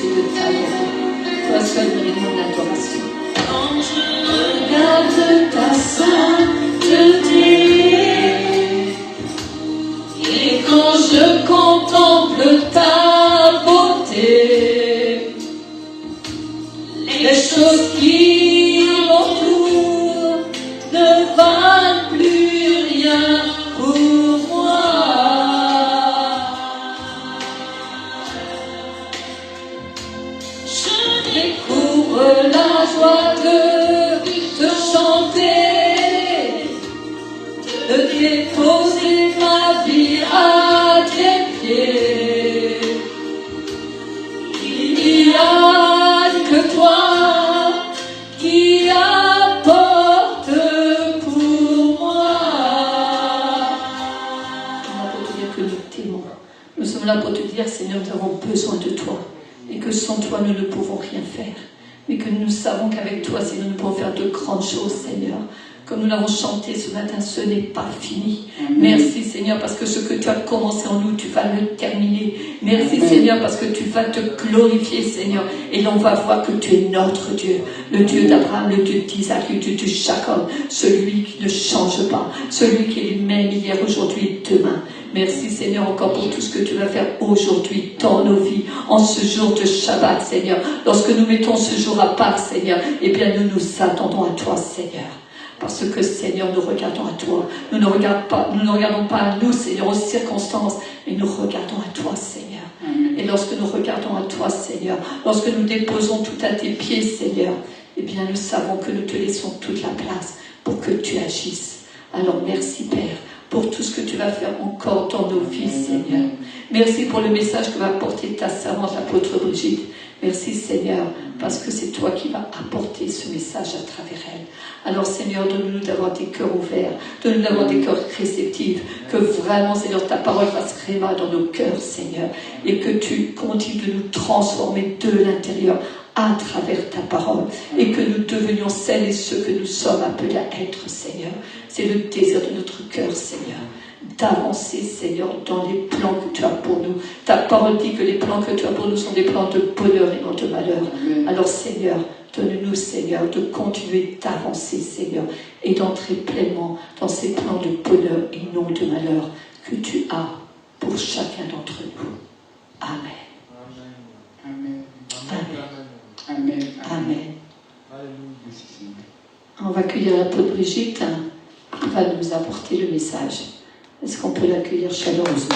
et de t'adorer. Toi seul mérite mon adoration. Quand je regarde ta sainteté et quand je contemple ta beauté, les choses qui m'entourent ne valent plus rien pour moi. Je découvre la joie de te chanter, de déposer ma vie à tes pieds. Il n'y a que toi qui apporte pour moi. On va te dire que nous t'aimons. Nous sommes là pour te dire, Seigneur, nous avons besoin de toi. Et que sans toi, nous ne pouvons rien faire. Mais que nous savons qu'avec toi, Seigneur, nous pouvons faire de grandes choses, Seigneur. Comme nous l'avons chanté ce matin, ce n'est pas fini. Merci Seigneur parce que ce que tu as commencé en nous, tu vas le terminer. Merci Seigneur parce que tu vas te glorifier Seigneur. Et l'on va voir que tu es notre Dieu. Le Dieu d'Abraham, le Dieu d'Isaac, le Dieu de Jacob. Celui qui ne change pas. Celui qui est le même hier, aujourd'hui et demain. Merci Seigneur encore pour tout ce que tu vas faire aujourd'hui dans nos vies, en ce jour de Shabbat Seigneur. Lorsque nous mettons ce jour à part Seigneur, eh bien nous nous attendons à toi Seigneur. Parce que Seigneur, nous regardons à toi. Nous ne regardons pas à nous, Seigneur, aux circonstances, mais nous regardons à toi, Seigneur. Et lorsque nous regardons à toi, Seigneur, lorsque nous déposons tout à tes pieds, Seigneur, eh bien nous savons que nous te laissons toute la place pour que tu agisses. Alors merci, Père, pour tout ce que tu vas faire encore dans nos vies, Seigneur. Merci pour le message que va apporter ta servante, l'apôtre Brigitte. Merci Seigneur, parce que c'est toi qui vas apporter ce message à travers elle. Alors Seigneur, donne-nous d'avoir des cœurs ouverts, donne-nous d'avoir des cœurs réceptifs, que vraiment Seigneur, ta parole fasse réma dans nos cœurs Seigneur, et que tu continues de nous transformer de l'intérieur à travers ta parole, et que nous devenions celles et ceux que nous sommes appelés à être Seigneur. C'est le désir de notre cœur Seigneur, d'avancer, Seigneur, dans les plans que tu as pour nous. Ta parole dit que les plans que tu as pour nous sont des plans de bonheur et non de malheur. Alors, Seigneur, donne-nous, Seigneur, de continuer d'avancer, Seigneur, et d'entrer pleinement dans ces plans de bonheur et non de malheur que tu as pour chacun d'entre nous. Amen. Amen. Amen. Amen. Amen. On va accueillir l'apôtre Brigitte qui va nous apporter le message. Est-ce qu'on peut l'accueillir chaleureusement?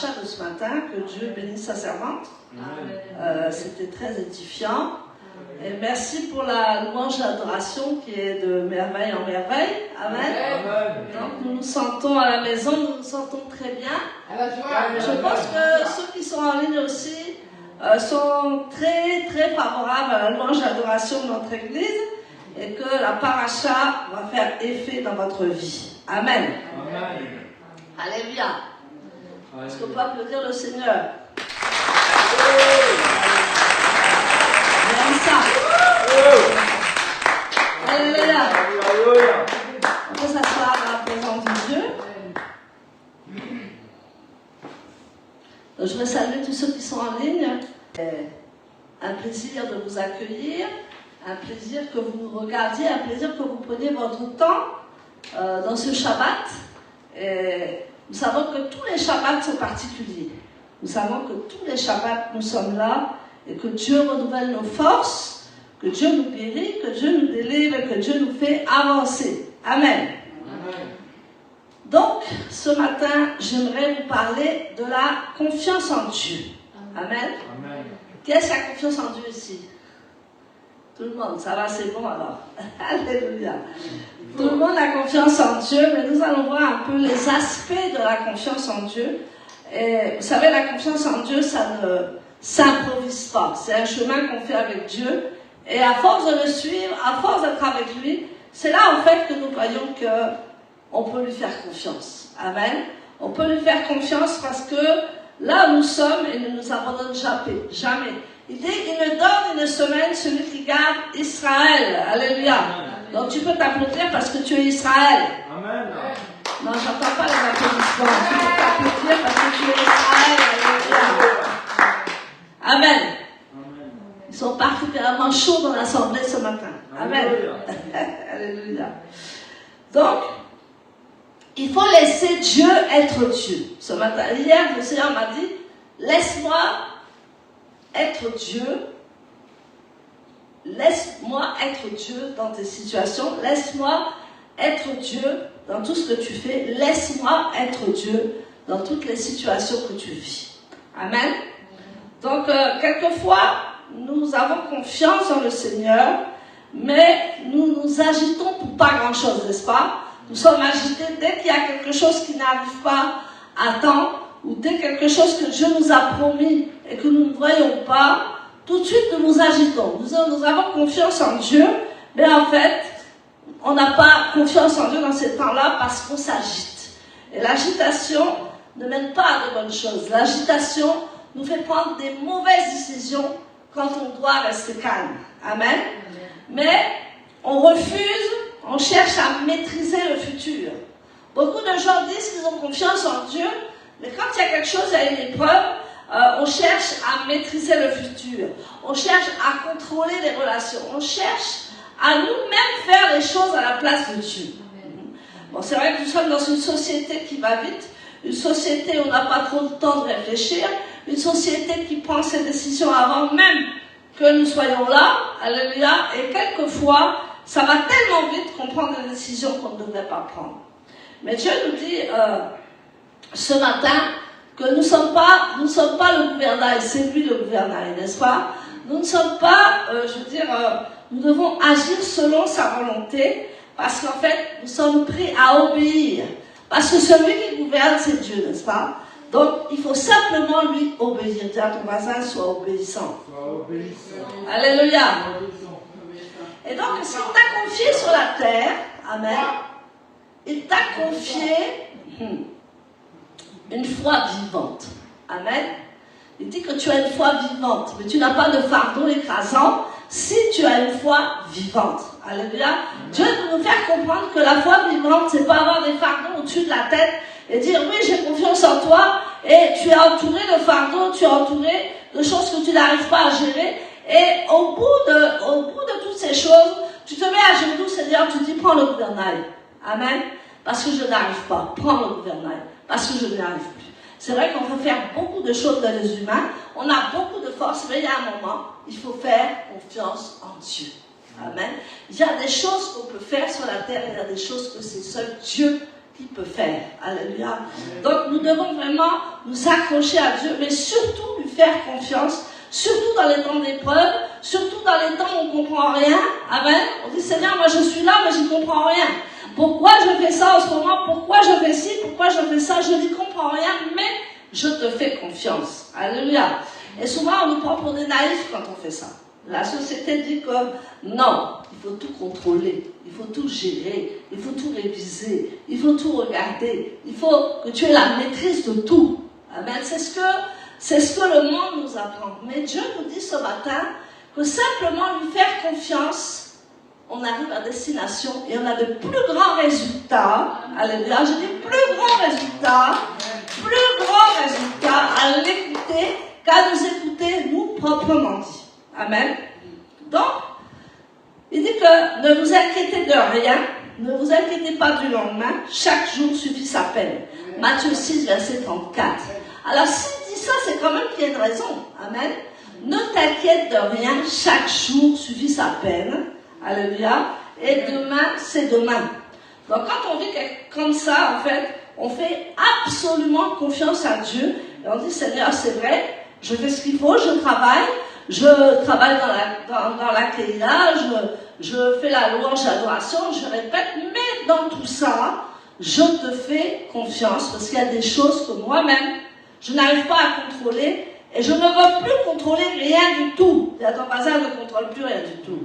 De ce matin, que Dieu bénisse sa servante. C'était très édifiant. Et merci pour la louange d'adoration qui est de merveille en merveille. Amen. Donc nous nous sentons à la maison, nous nous sentons très bien. Je pense que ceux qui sont en ligne aussi sont très très favorables à la louange d'adoration de notre église et que la paracha va faire effet dans votre vie. Amen. Alléluia. Est-ce qu'on peut applaudir le Seigneur? J'aime ça. Alléluia. On peut s'asseoir dans la présence de Dieu. Donc, je veux saluer tous ceux qui sont en ligne. Un plaisir de vous accueillir, un plaisir que vous nous regardiez, un plaisir que vous preniez votre temps dans ce Shabbat. Et nous savons que tous les Shabbats sont particuliers. Nous savons que tous les Shabbats, nous sommes là et que Dieu renouvelle nos forces, que Dieu nous guérit, que Dieu nous délivre et que Dieu nous fait avancer. Amen. Donc, ce matin, j'aimerais vous parler de la confiance en Dieu. Amen. Qui est-ce qui a confiance en Dieu ici? Tout le monde, ça va, c'est bon alors. Alléluia. Tout le monde a confiance en Dieu, mais nous allons voir un peu les aspects de la confiance en Dieu. Et vous savez, la confiance en Dieu, ça s'improvise pas. C'est un chemin qu'on fait avec Dieu. Et à force de le suivre, à force d'être avec lui, c'est là en fait que nous voyons qu'on peut lui faire confiance. Amen. On peut lui faire confiance parce que là où nous sommes, il ne nous abandonne jamais. Il dit, il ne donne une semaine celui qui garde Israël. Alléluia. Donc tu peux t'applaudir parce que tu es Israël. Amen. Non, j'entends pas les applaudissements. Tu peux t'applaudir parce que tu es Israël. Alléluia. Amen. Ils sont particulièrement chauds dans l'assemblée ce matin. Amen. Alléluia. Donc, il faut laisser Dieu être Dieu. Ce matin, hier, le Seigneur m'a dit, laisse-moi être Dieu. Laisse-moi être Dieu dans tes situations. Laisse-moi être Dieu dans tout ce que tu fais. Laisse-moi être Dieu dans toutes les situations que tu vis. Amen. Donc, quelquefois, nous avons confiance en le Seigneur, mais nous nous agitons pour pas grand-chose, n'est-ce pas? Nous sommes agités dès qu'il y a quelque chose qui n'arrive pas à temps, ou dès quelque chose que Dieu nous a promis et que nous ne voyons pas, tout de suite nous nous agitons. Nous avons confiance en Dieu, mais en fait, on n'a pas confiance en Dieu dans ces temps-là parce qu'on s'agite. Et l'agitation ne mène pas à de bonnes choses. L'agitation nous fait prendre des mauvaises décisions quand on doit rester calme. Amen. Mais on refuse, on cherche à maîtriser le futur. Beaucoup de gens disent qu'ils ont confiance en Dieu, mais quand il y a quelque chose, il y a une épreuve, on cherche à maîtriser le futur. On cherche à contrôler les relations. On cherche à nous-mêmes faire les choses à la place de Dieu. Bon, c'est vrai que nous sommes dans une société qui va vite, une société où on n'a pas trop de temps de réfléchir, une société qui prend ses décisions avant même que nous soyons là, alléluia, et quelquefois, ça va tellement vite qu'on prend des décisions qu'on ne devrait pas prendre. Mais Dieu nous dit ce matin que nous ne sommes pas le gouvernail, c'est lui le gouvernail, n'est-ce pas? Nous ne sommes pas, nous devons agir selon sa volonté, parce qu'en fait, nous sommes prêts à obéir. Parce que celui qui gouverne, c'est Dieu, n'est-ce pas? Donc, il faut simplement lui obéir. Dis à ton voisin, sois obéissant. Alléluia. Et donc, ce qu'il t'a confié sur la terre, amen, il t'a confié une foi vivante. Amen. Il dit que tu as une foi vivante, mais tu n'as pas de fardeau écrasant si tu as une foi vivante. Alléluia. Dieu veut nous faire comprendre que la foi vivante, c'est pas avoir des fardeaux au-dessus de la tête et dire oui, j'ai confiance en toi, et tu es entouré de fardeaux, tu es entouré de choses que tu n'arrives pas à gérer, et au bout de toutes ces choses, tu te mets à genoux, Seigneur, tu dis prends le gouvernail. Amen. Parce que je n'arrive pas. Prends le gouvernail. Parce que je n'y arrive plus. C'est vrai qu'on peut faire beaucoup de choses dans les humains, on a beaucoup de force, mais il y a un moment, il faut faire confiance en Dieu. Amen. Il y a des choses qu'on peut faire sur la terre, il y a des choses que c'est seul Dieu qui peut faire. Alléluia. Donc nous devons vraiment nous accrocher à Dieu, mais surtout lui faire confiance, surtout dans les temps d'épreuve, surtout dans les temps où on ne comprend rien. Amen. On dit Seigneur, moi je suis là, mais je ne comprends rien. Pourquoi je fais ça en ce moment? Pourquoi je fais ci? Pourquoi je fais ça? Je n'y comprends rien, mais je te fais confiance. Alléluia. Et souvent, on nous prend pour des naïfs quand on fait ça. La société dit que non, il faut tout contrôler, il faut tout gérer, il faut tout réviser, il faut tout regarder, il faut que tu aies la maîtrise de tout. Amen. C'est ce que le monde nous apprend. Mais Dieu nous dit ce matin que simplement lui faire confiance, on arrive à destination et on a de plus grands résultats. Alléluia. Je dis plus grands résultats à l'écouter qu'à nous écouter nous proprement dit. Amen. Donc, il dit que ne vous inquiétez de rien, ne vous inquiétez pas du lendemain, chaque jour suffit sa peine. Matthieu 6, verset 34. Alors, s'il dit ça, c'est quand même qu'il y a une raison. Amen. Ne t'inquiète de rien, chaque jour suffit sa peine. Alléluia. Et demain, c'est demain. Donc, quand on dit comme ça, en fait, on fait absolument confiance à Dieu. Et on dit, Seigneur, c'est vrai, je fais ce qu'il faut, je travaille dans la Kéila, je fais la louange, l'adoration, je répète, mais dans tout ça, je te fais confiance parce qu'il y a des choses que moi-même, je n'arrive pas à contrôler Et je ne veux plus contrôler rien du tout. Et à ton voisin ne contrôle plus rien du tout.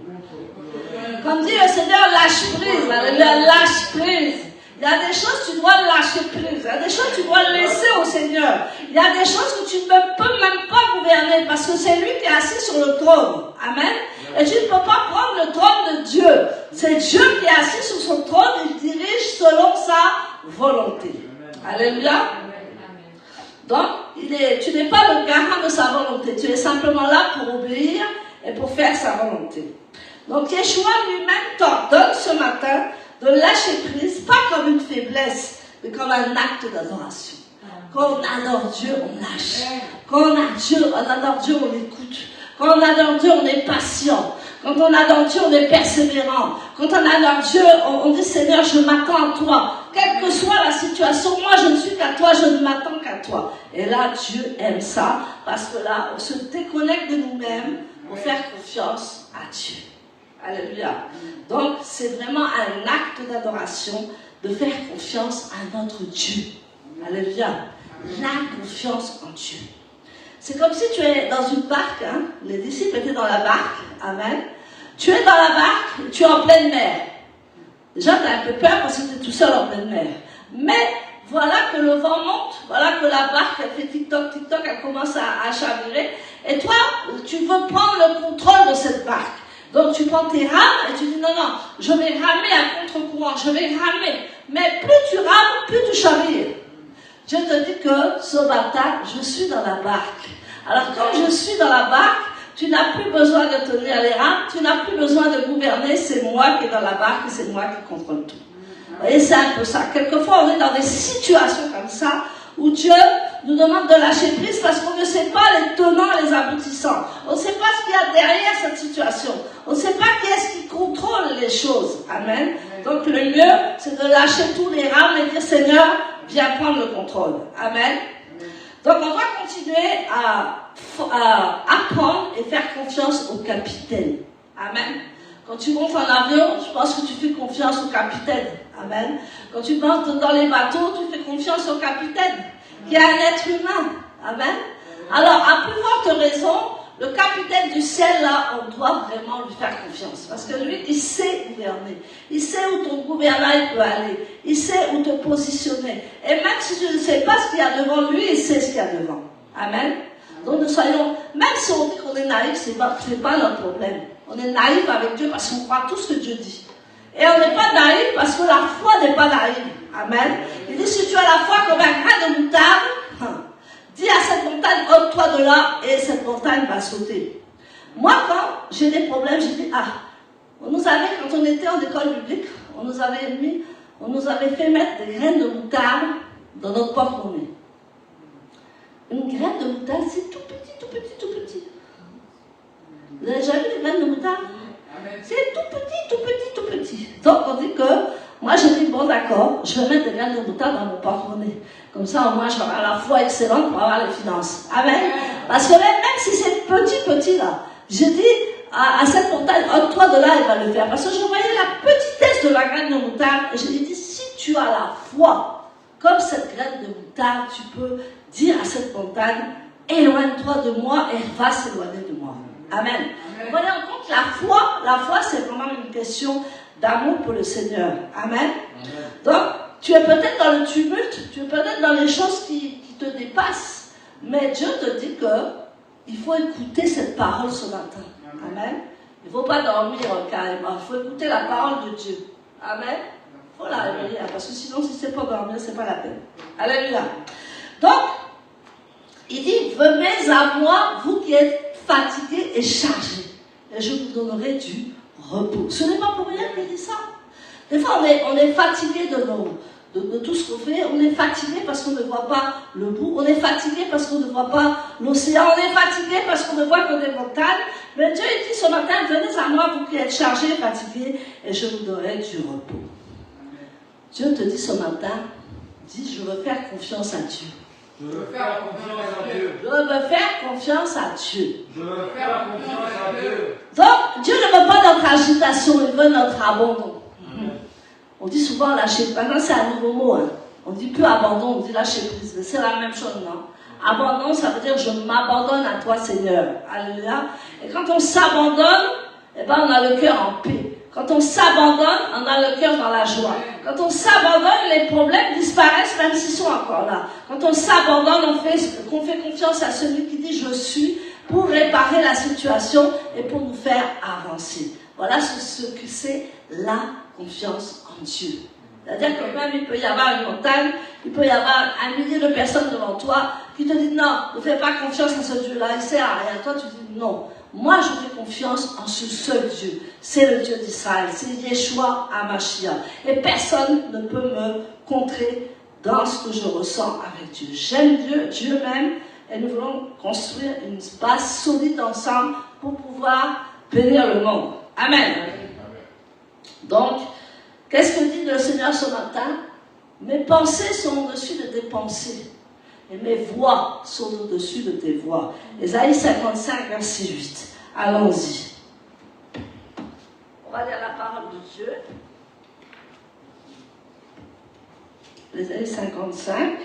Comme dit le Seigneur, lâche prise. Lâche prise. Il y a des choses que tu dois lâcher prise. Il y a des choses que tu dois laisser au Seigneur. Il y a des choses que tu ne peux même pas gouverner parce que c'est lui qui est assis sur le trône. Amen. Et tu ne peux pas prendre le trône de Dieu. C'est Dieu qui est assis sur son trône et il dirige selon sa volonté. Alléluia. Donc, tu n'es pas le garant de sa volonté. Tu es simplement là pour obéir et pour faire sa volonté. Donc, Yeshua lui-même t'ordonne ce matin de lâcher prise, pas comme une faiblesse, mais comme un acte d'adoration. Quand on adore Dieu, on lâche. Quand on adore Dieu, on écoute. Quand on adore Dieu, on est patient. Quand on adore Dieu, on est persévérant. Quand on adore Dieu, on dit Seigneur, je m'attends à toi. Quelle que soit la situation, moi je ne suis qu'à toi, je ne m'attends qu'à toi. Et là, Dieu aime ça, parce que là, on se déconnecte de nous-mêmes pour faire confiance à Dieu. Alléluia. Donc, c'est vraiment un acte d'adoration de faire confiance à notre Dieu. Alléluia. La confiance en Dieu. C'est comme si tu es dans une barque, hein? Les disciples étaient dans la barque, amen. Tu es dans la barque, tu es en pleine mer. Déjà, tu as un peu peur parce que tu es tout seul en pleine mer. Mais voilà que le vent monte, voilà que la barque, elle fait tic-toc, tic-toc, elle commence à chavirer. Et toi, tu veux prendre le contrôle de cette barque. Donc tu prends tes rames et tu dis non, je vais ramer à contre-courant, je vais ramer. Mais plus tu rames, plus tu chavires. Dieu te dit que ce matin, je suis dans la barque. Alors comme je suis dans la barque, tu n'as plus besoin de tenir les rames, tu n'as plus besoin de gouverner, c'est moi qui est dans la barque et c'est moi qui contrôle tout. Vous voyez, c'est un peu ça. Quelquefois, on est dans des situations comme ça, où Dieu nous demande de lâcher prise parce qu'on ne sait pas les tenants et les aboutissants. On ne sait pas ce qu'il y a derrière cette situation. On ne sait pas qui est-ce qui contrôle les choses. Amen. Donc le mieux, c'est de lâcher tous les rames et dire Seigneur, viens prendre le contrôle. Amen. Donc on va continuer à apprendre et faire confiance au capitaine. Amen. Quand tu montes en avion, je pense que tu fais confiance au capitaine. Amen. Quand tu montes dans les bateaux, tu fais confiance au capitaine, qui est un être humain. Amen. Alors, à plus forte raison, le capitaine du ciel, là, on doit vraiment lui faire confiance. Parce que lui, il sait gouverner. Il sait où ton gouvernail peut aller. Il sait où te positionner. Et même si tu ne sais pas ce qu'il y a devant lui, il sait ce qu'il y a devant. Amen. Donc, nous soyons, même si on dit qu'on est naïf, c'est pas notre problème. On est naïf avec Dieu parce qu'on croit tout ce que Dieu dit. Et on n'est pas naïf parce que la foi n'est pas naïve. Amen. Il dit, si tu as la foi comme un grain de moutarde, dis à cette montagne, ôte-toi de là, et cette montagne va sauter. Moi, quand j'ai des problèmes, je dis, on nous avait, quand on était en école publique, on nous avait fait mettre des graines de moutarde dans notre porte-monnaie. Une graine de moutarde, c'est tout petit, tout petit, tout petit. Vous avez déjà vu des graines de moutarde? C'est tout petit, tout petit, tout petit. Donc on dit que, moi je dis, bon d'accord, je vais mettre des graines de moutarde dans mon porte-monnaie. Comme ça au moins j'aurai la foi excellente pour avoir les finances. Amen. Parce que même si c'est petit là, je dis à cette montagne, ôte-toi de là, elle va le faire. Parce que je voyais la petitesse de la graine de moutarde et je lui ai dit, si tu as la foi, comme cette graine de moutarde, tu peux dire à cette montagne, éloigne-toi de moi et elle va s'éloigner de moi. Amen. Vous voyez en compte la foi c'est vraiment une question d'amour pour le Seigneur. Amen. Donc, tu es peut-être dans le tumulte, tu es peut-être dans les choses qui te dépassent, mais Dieu te dit qu'il faut écouter cette parole ce matin. Amen. Il ne faut pas dormir carrément, il faut écouter la parole de Dieu. Amen. Il faut la lire, parce que sinon, si ce n'est pas dormir, ce n'est pas la peine. Alléluia. Donc, il dit, venez à moi, vous qui êtes fatigués et chargés, et je vous donnerai du repos. Ce n'est pas pour rien qu'il dit ça. Des fois, on est fatigué de tout ce qu'on fait. On est fatigué parce qu'on ne voit pas le bout. On est fatigué parce qu'on ne voit pas l'océan. On est fatigué parce qu'on ne voit que des montagnes. Mais Dieu dit ce matin, venez à moi, vous qui êtes chargés et fatigués, et je vous donnerai du repos. Dieu te dit ce matin, dis, je veux faire confiance à Dieu. Je veux faire confiance à Dieu. Je veux faire confiance à Dieu. Je veux faire confiance à Dieu. Donc, Dieu ne veut pas notre agitation, il veut notre abandon. On dit souvent lâcher prise. Maintenant, c'est un nouveau mot. Hein. On dit plus abandon, on dit lâcher prise. Mais c'est la même chose, non? Abandon, ça veut dire je m'abandonne à toi, Seigneur. Alléluia. Et quand on s'abandonne, eh ben, on a le cœur en paix. Quand on s'abandonne, on a le cœur dans la joie. Quand on s'abandonne, les problèmes disparaissent même s'ils sont encore là. Quand on s'abandonne, on fait confiance à celui qui dit « je suis » pour réparer la situation et pour nous faire avancer. Voilà ce que c'est la confiance en Dieu. C'est-à-dire que même il peut y avoir une montagne, il peut y avoir 1 millier de personnes devant toi qui te disent « non, ne fais pas confiance à ce Dieu-là, il ne sert à rien ». Toi, tu dis « non ». Moi, je fais confiance en ce seul Dieu. C'est le Dieu d'Israël. C'est Yeshua HaMashiach. Et personne ne peut me contrer dans ce que je ressens avec Dieu. J'aime Dieu, Dieu m'aime, et nous voulons construire une base solide ensemble pour pouvoir bénir le monde. Amen. Donc, qu'est-ce que dit le Seigneur ce matin? Mes pensées sont au-dessus de tes pensées. Et mes voix sont au-dessus de tes voix. Ésaïe 55, verset 8. Allons-y. On va lire la parole de Dieu. Ésaïe 55.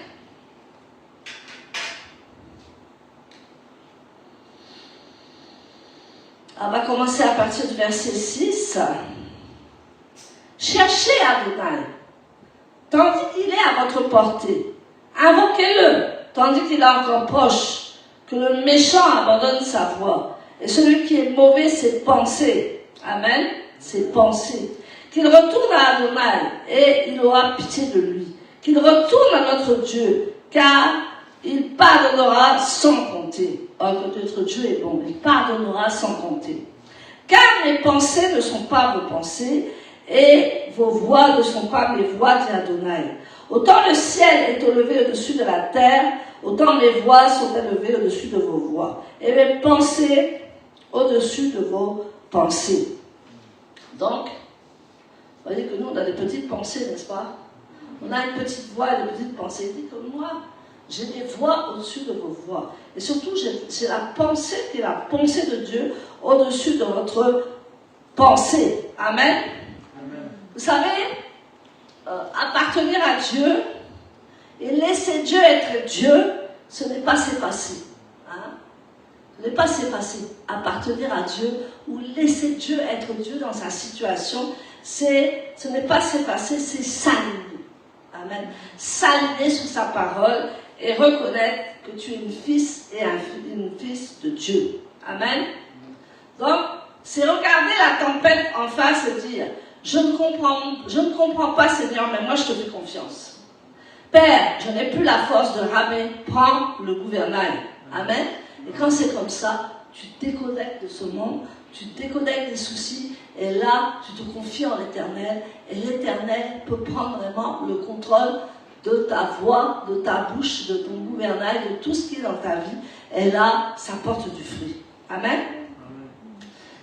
On va commencer à partir du verset 6. Cherchez Adonai, tandis qu'il est à votre portée. Invoquez-le, tandis qu'il est encore proche, que le méchant abandonne sa voie, et celui qui est mauvais ses pensées, amen, ses pensées, qu'il retourne à Adonai, et il aura pitié de lui, qu'il retourne à notre Dieu, car il pardonnera sans compter. Oh, que notre Dieu est bon, il pardonnera sans compter. Car mes pensées ne sont pas vos pensées, et vos voix ne sont pas mes voix, dit Adonai. Autant le ciel est élevé au-dessus de la terre, autant mes voix sont élevées au-dessus de vos voix, et mes pensées au-dessus de vos pensées. Donc, vous voyez que nous, on a des petites pensées, n'est-ce pas? On a une petite voix et des petites pensées. Il dit que moi, j'ai des voix au-dessus de vos voix. Et surtout, j'ai la pensée qui est la pensée de Dieu au-dessus de votre pensée. Amen. Amen. Vous savez, appartenir à Dieu et laisser Dieu être Dieu, ce n'est pas s'effacer. Hein? Ce n'est pas s'effacer. Appartenir à Dieu ou laisser Dieu être Dieu dans sa situation, ce n'est pas s'effacer, c'est s'aligner. Amen. S'aligner sur sa parole et reconnaître que tu es une fils et une fils de Dieu. Amen. Donc, c'est regarder la tempête en face et dire, je ne comprends pas, Seigneur, mais moi je te fais confiance. Père, je n'ai plus la force de ramer, prends le gouvernail. Amen. Et quand c'est comme ça, tu te déconnectes de ce monde, tu te déconnectes des soucis, et là, tu te confies en l'Éternel, et l'Éternel peut prendre vraiment le contrôle de ta voix, de ta bouche, de ton gouvernail, de tout ce qui est dans ta vie, et là, ça porte du fruit. Amen.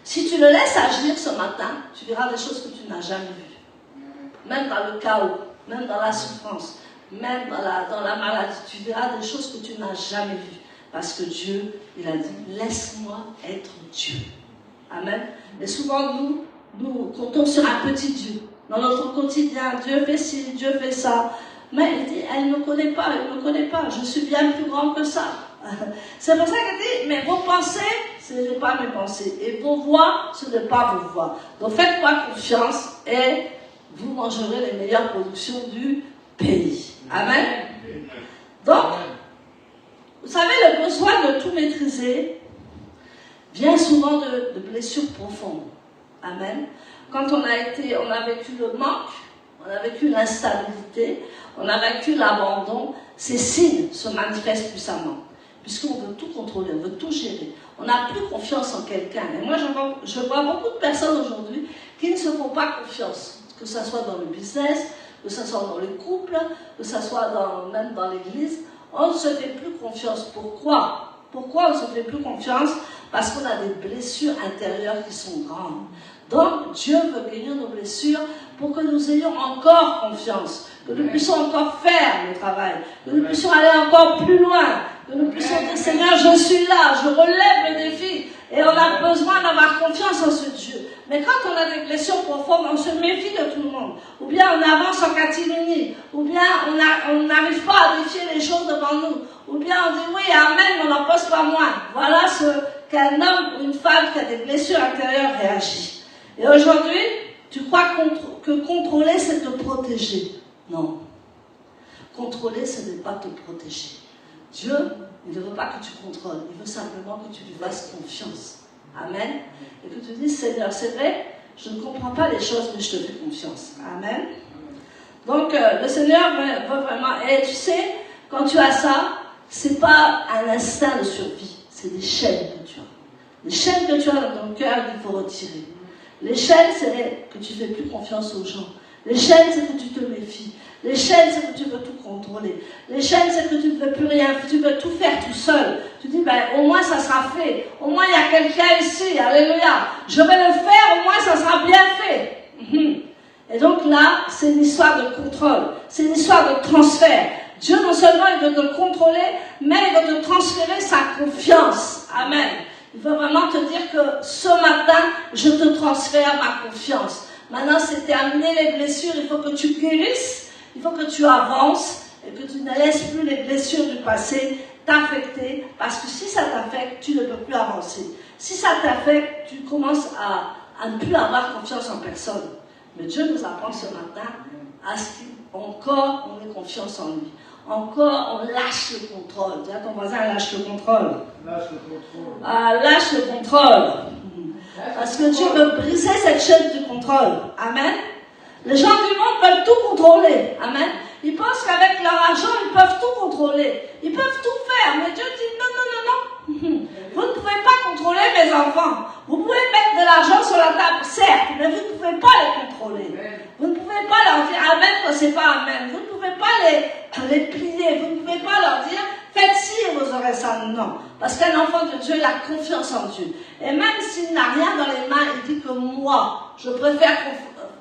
Si tu le laisses agir ce matin, tu verras des choses que tu n'as jamais vues. Même dans le chaos, même dans la souffrance, même dans la maladie, tu verras des choses que tu n'as jamais vues. Parce que Dieu, il a dit, laisse-moi être Dieu. Amen. Et souvent, nous comptons sur un petit Dieu. Dans notre quotidien, Dieu fait ci, Dieu fait ça. Mais il dit, elle ne me connaît pas, elle ne me connaît pas. Je suis bien plus grand que ça. C'est pour ça qu'il dit, mais vos pensées, ce n'est pas mes pensées. Et vos voix, ce n'est pas vos voix. Donc faites-moi confiance et vous mangerez les meilleures productions du pays. Amen. Donc, vous savez, le besoin de tout maîtriser vient souvent de blessures profondes. Amen. Quand on a vécu le manque, on a vécu l'instabilité, on a vécu l'abandon, ces signes se manifestent puissamment. Puisqu'on veut tout contrôler, on veut tout gérer. On n'a plus confiance en quelqu'un. Et moi, je vois beaucoup de personnes aujourd'hui qui ne se font pas confiance. Que ce soit dans le business, que ce soit dans les couples, que ce soit même dans l'église. On ne se fait plus confiance. Pourquoi? Pourquoi on ne se fait plus confiance? Parce qu'on a des blessures intérieures qui sont grandes. Donc, Dieu veut guérir nos blessures pour que nous ayons encore confiance, que nous puissions encore faire le travail, que nous puissions aller encore plus loin, que nous puissions dire, Seigneur, je suis là, je relève le défi. Et on a besoin d'avoir confiance en ce Dieu. Mais quand on a des blessures profondes, on se méfie de tout le monde. Ou bien on avance en catimini, ou bien on on n'arrive pas à défier les choses devant nous. Ou bien on dit oui, amen, mais on n'en pose pas moins. Voilà ce qu'un homme ou une femme qui a des blessures intérieures réagit. Et aujourd'hui, tu crois que contrôler, c'est te protéger. Non. Contrôler, ce n'est pas te protéger. Dieu, il ne veut pas que tu contrôles. Il veut simplement que tu lui fasses confiance. Amen. Et que tu dises, Seigneur, c'est vrai, je ne comprends pas les choses, mais je te fais confiance. Amen. Donc, le Seigneur veut vraiment... Et tu sais, quand tu as ça, c'est pas un instinct de survie. C'est des chaînes que tu as. Les chaînes que tu as dans ton cœur, il faut retirer. Les chaînes, c'est que tu ne fais plus confiance aux gens. Les chaînes, c'est que tu te méfies. Les chaînes, c'est que tu veux tout contrôler. Les chaînes, c'est que tu ne veux plus rien. Tu veux tout faire tout seul. Tu dis, ben, au moins ça sera fait. Au moins il y a quelqu'un ici. Alléluia. Je vais le faire, au moins ça sera bien fait. Et donc là, c'est une histoire de contrôle. C'est une histoire de transfert. Dieu, non seulement il veut te contrôler, mais il veut te transférer sa confiance. Amen. Il veut vraiment te dire que ce matin, je te transfère ma confiance. Maintenant, c'est terminé les blessures. Il faut que tu guérisses. Il faut que tu avances et que tu ne laisses plus les blessures du passé t'affecter. Parce que si ça t'affecte, tu ne peux plus avancer. Si ça t'affecte, tu commences à ne plus avoir confiance en personne. Mais Dieu nous apprend ce matin à ce qu'encore on ait confiance en lui. Encore, on lâche le contrôle. Dis à ton voisin, lâche le contrôle. Lâche le contrôle. Ah, lâche le contrôle. Parce que Dieu veut briser cette chaîne du contrôle. Amen. Les gens du monde veulent tout contrôler. Amen. Ils pensent qu'avec leur argent, ils peuvent tout contrôler. Ils peuvent tout faire. Mais Dieu dit non, non, non, non. Vous ne pouvez pas contrôler mes enfants. Vous pouvez mettre de l'argent sur la table, certes, mais vous ne pouvez pas les contrôler. Vous ne pouvez pas leur dire amen quand c'est pas amen. Vous ne pouvez pas les plier. Vous ne pouvez pas leur dire faites ci et vous aurez ça. Non. Parce qu'un enfant de Dieu, il a confiance en Dieu. Et même s'il n'a rien dans les mains, il dit que moi, je préfère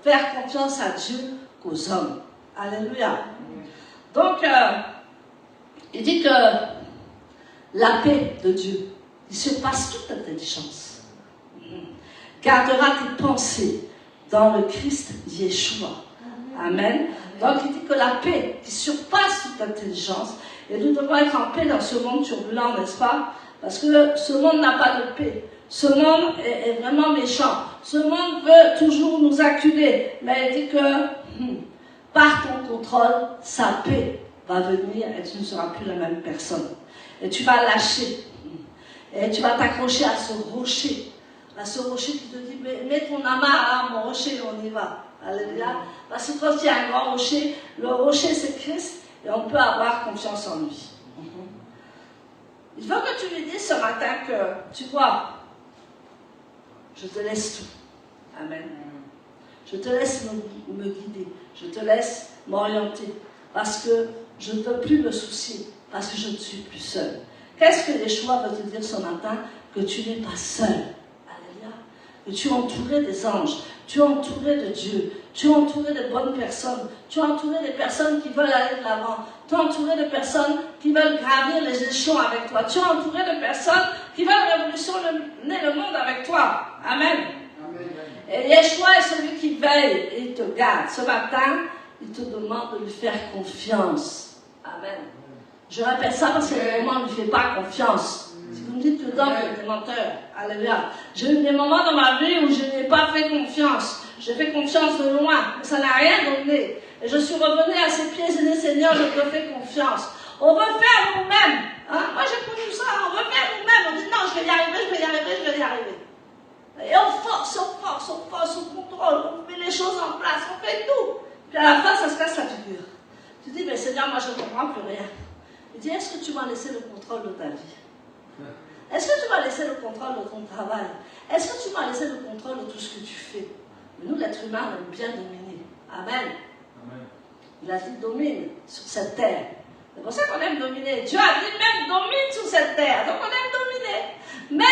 faire confiance à Dieu qu'aux hommes. Alléluia. Donc, il dit que la paix de Dieu, il surpasse toute intelligence, gardera tes pensées dans le Christ Yeshua. Amen. Donc, il dit que la paix qui surpasse toute intelligence, et nous devons être en paix dans ce monde turbulent, n'est-ce pas? Parce que ce monde n'a pas de paix. Ce monde est vraiment méchant. Ce monde veut toujours nous acculer. Mais il dit que par ton contrôle, sa paix va venir et tu ne seras plus la même personne. Et tu vas lâcher. Et tu vas t'accrocher à ce rocher. À ce rocher qui te dit, mets ton amarre à mon rocher, on y va. Alléluia. Parce que quand il y a un grand rocher, le rocher c'est Christ et on peut avoir confiance en lui. Il faut que tu lui dises ce matin que, tu vois, je te laisse tout. Amen. Je te laisse me guider. Je te laisse m'orienter. Parce que je ne veux plus me soucier. Parce que je ne suis plus seule. Qu'est-ce que Yeshua veut te dire ce matin? Que tu n'es pas seul. Alléluia. Que tu es entouré des anges. Tu es entouré de Dieu. Tu es entouré de bonnes personnes. Tu es entouré de personnes qui veulent aller de l'avant. Tu es entouré de personnes qui veulent gravir les échelons avec toi. Tu es entouré de personnes qui veulent révolutionner le monde avec toi. Amen. Et Yeshua est celui qui veille et il te garde. Ce matin, il te demande de lui faire confiance. Amen. Je répète ça parce que vraiment, on ne lui fait pas confiance. Si vous me dites que l'homme est des menteurs, alléluia. J'ai eu des moments dans ma vie où je n'ai pas fait confiance. J'ai fait confiance de loin, mais ça n'a rien donné. Et je suis revenue à ses pieds et j'ai dit, Seigneur, je te fais confiance. On veut faire nous-mêmes. Hein? Moi, j'ai connu ça. On veut faire nous-mêmes. On dit, non, je vais y arriver, je vais y arriver, je vais y arriver. Et on force, on contrôle, on met les choses en place, on fait tout. Puis à la fin, ça se casse la figure. Tu dis, mais Seigneur, moi, je ne comprends plus rien. Il dit, est-ce que tu m'as laissé le contrôle de ta vie? Est-ce que tu m'as laissé le contrôle de ton travail? Est-ce que tu m'as laissé le contrôle de tout ce que tu fais? Mais nous, l'être humain, on aime bien dominer. Amen. Amen. Il a dit, domine sur cette terre. C'est pour ça qu'on aime dominer. Dieu a dit, même domine sur cette terre. Donc, on aime dominer. Mais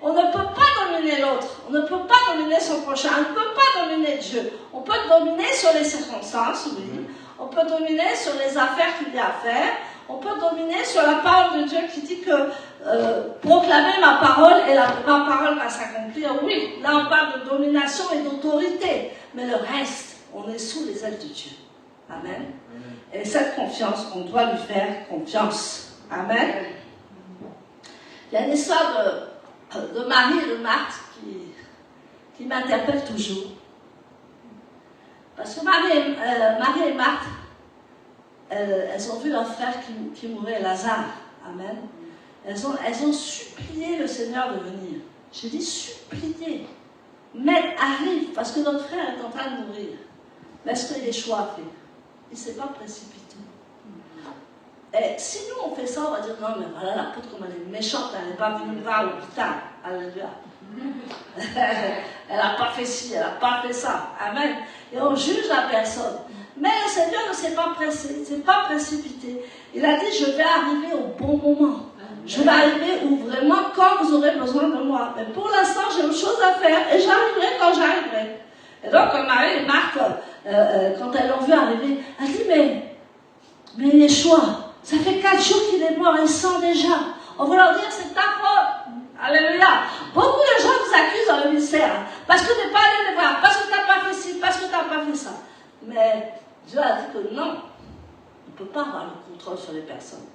on ne peut pas dominer l'autre. On ne peut pas dominer son prochain. On ne peut pas dominer Dieu. On peut dominer sur les circonstances, oui. On peut dominer sur les affaires qu'il y a à faire. On peut dominer sur la parole de Dieu qui dit que proclamer ma parole et ma parole va s'accomplir. Oui, là on parle de domination et d'autorité. Mais le reste, on est sous les ailes de Dieu. Amen. Et cette confiance, on doit lui faire confiance. Amen. Il y a une histoire de Marie et de Marthe qui m'interpelle toujours. Parce que Marie et Marthe, elles ont vu leur frère qui mourait, Lazare. Amen. Elles ont supplié le Seigneur de venir. J'ai dit supplier. Mais arrive, parce que notre frère est en train de mourir. Mais ce que Yeshua a fait, il ne s'est pas précipité. Et si nous on fait ça, on va dire non, mais voilà l'apôtre comme elle est méchante, elle n'est pas venue me voir à l'hôpital. Alléluia. Elle n'a pas fait ci, elle n'a pas fait ça. Amen. Et on juge la personne. Mais le Seigneur ne s'est pas précipité. Il a dit je vais arriver au bon moment. Je vais arriver où vraiment quand vous aurez besoin de moi. Mais pour l'instant, j'ai autre chose à faire et j'arriverai quand j'arriverai. Et donc, Marie et Marthe, quand elles l'ont vu arriver, elle dit mais Yeshua, ça fait 4 jours qu'il est mort, il sent déjà. On va leur dire c'est ta faute. Alléluia. Beaucoup de gens vous accusent dans le ministère parce que tu n'es pas allé les voir, parce que tu n'as pas fait ci, parce que tu n'as pas fait ça. Mais Dieu a dit que non, on ne peut pas avoir le contrôle sur les personnes.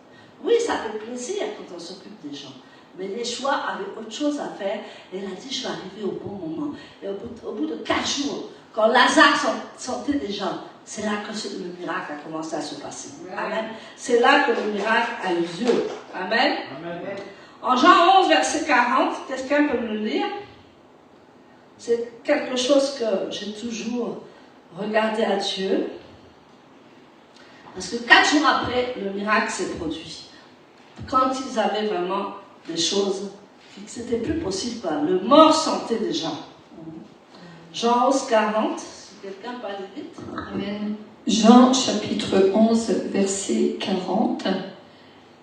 Oui, ça fait plaisir quand on s'occupe des gens. Mais Yeshua avait autre chose à faire. Et il a dit, je vais arriver au bon moment. Et au bout de 4 jours, quand Lazare sentait déjà, c'est là que le miracle a commencé à se passer. Amen. C'est là que le miracle a eu lieu. Amen. Amen. En Jean 11, verset 40, quelqu'un peut me le lire? C'est quelque chose que j'ai toujours regardé à Dieu. Parce que 4 jours après, le miracle s'est produit. Quand ils avaient vraiment des choses, c'était plus possible. Le mort sentait déjà. Jean 11, 40, si quelqu'un peut aller vite. Amen. Jean chapitre 11, verset 40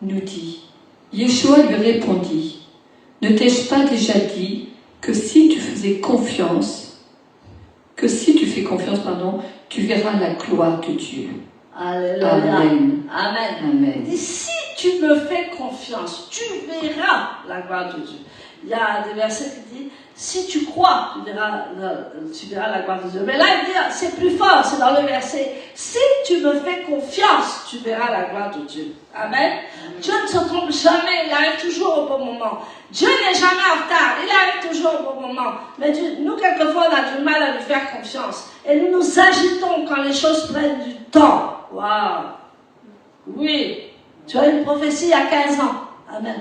nous dit, Yeshua lui répondit, ne t'ai-je pas déjà dit que si tu fais confiance, tu verras la gloire de Dieu. Alléluia. Amen. Amen. Amen. Et si tu me fais confiance, tu verras la gloire de Dieu. Il y a des versets qui disent, si tu crois, tu verras la gloire de Dieu. Mais là, il dit, c'est plus fort, c'est dans le verset, si tu me fais confiance, tu verras la gloire de Dieu. Amen. Dieu ne se trompe jamais, il arrive toujours au bon moment. Dieu n'est jamais en retard, il arrive toujours au bon moment. Mais nous, quelquefois, on a du mal à lui faire confiance. Et nous nous agitons quand les choses prennent du temps. Waouh! Oui, tu as une prophétie il y a 15 ans. Amen.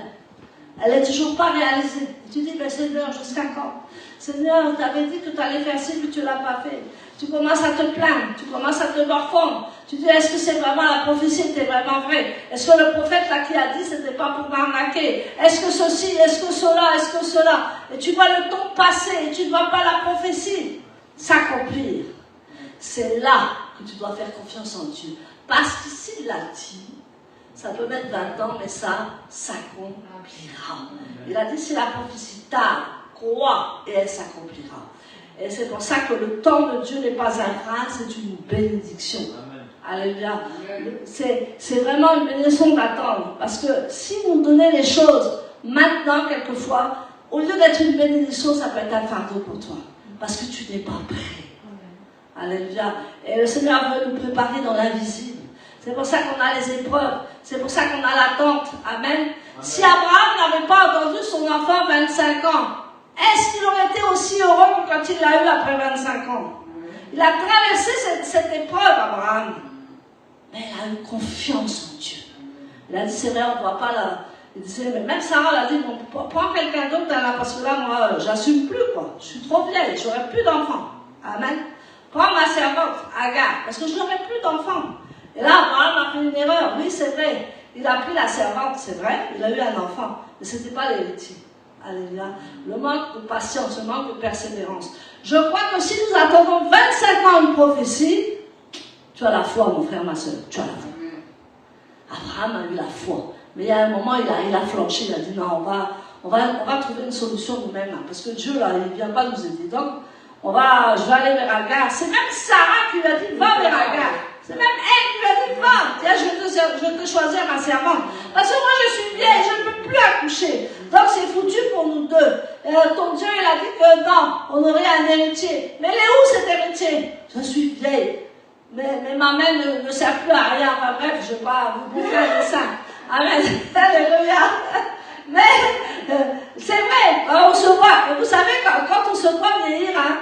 Elle n'est toujours pas réalisée. Et tu dis, mais Seigneur, jusqu'à quand? Seigneur, tu avais dit que tu allais faire ci, mais tu ne l'as pas fait. Tu commences à te plaindre, tu commences à te morfondre. Tu dis, est-ce que c'est vraiment la prophétie était vraiment vraie? Est-ce que le prophète là qui a dit, ce n'était pas pour m'arnaquer? Est-ce que ceci, est-ce que cela, est-ce que cela? Et tu vois le temps passer et tu ne vois pas la prophétie s'accomplir. C'est là que tu dois faire confiance en Dieu. Parce qu'ici, il a dit, ça peut mettre 20 ans, mais ça s'accomplira. Il a dit, si la prophétie tarde, crois et elle s'accomplira. Et c'est pour ça que le temps de Dieu n'est pas un frein, c'est une bénédiction. Alléluia. C'est vraiment une bénédiction d'attendre. Parce que si vous donnez les choses maintenant, quelquefois, au lieu d'être une bénédiction, ça peut être un fardeau pour toi. Parce que tu n'es pas prêt. Alléluia. Et le Seigneur veut nous préparer dans l'invisible. C'est pour ça qu'on a les épreuves. C'est pour ça qu'on a l'attente. Amen. Si Abraham n'avait pas entendu son enfant 25 ans, est-ce qu'il aurait été aussi heureux que quand il l'a eu après 25 ans? Il a traversé cette épreuve, Abraham. Mais il a eu confiance en Dieu. Il a dit, c'est vrai, on ne voit pas là. Il disait, mais même Sarah l'a dit, bon, prends quelqu'un d'autre là, parce que là, moi, j'assume plus, quoi. Je suis trop vieille, j'aurai plus d'enfants. Amen. Prends ma servante, Agar, parce que je n'aurai plus d'enfants. Et là, Abraham a fait une erreur. Oui, c'est vrai. Il a pris la servante, c'est vrai. Il a eu un enfant. Mais ce n'était pas l'héritier. Alléluia. Le manque de patience, le manque de persévérance. Je crois que si nous attendons 25 ans une prophétie, tu as la foi, mon frère, ma soeur. Tu as la foi. Abraham a eu la foi. Mais il y a un moment, il a flanché. Il a dit, non, on va trouver une solution nous-mêmes. Parce que Dieu, là, il ne vient pas nous aider. Donc, je vais aller vers Agar. C'est même Sarah qui lui a dit, va vers Agar. C'est même elle qui lui a dit, va, tiens, je vais te choisir ma servante. Parce que moi, je suis vieille, je ne peux plus accoucher. Donc, c'est foutu pour nous deux. Ton Dieu, il a dit que non, on aurait un héritier. Mais il est où cet héritier? Je suis vieille. mais ma main ne sert plus à rien. Enfin bref, je ne vais pas vous bouffer le sein. Amen. Alléluia. Mais c'est vrai, on se voit. Et vous savez, quand on se voit vieillir, hein,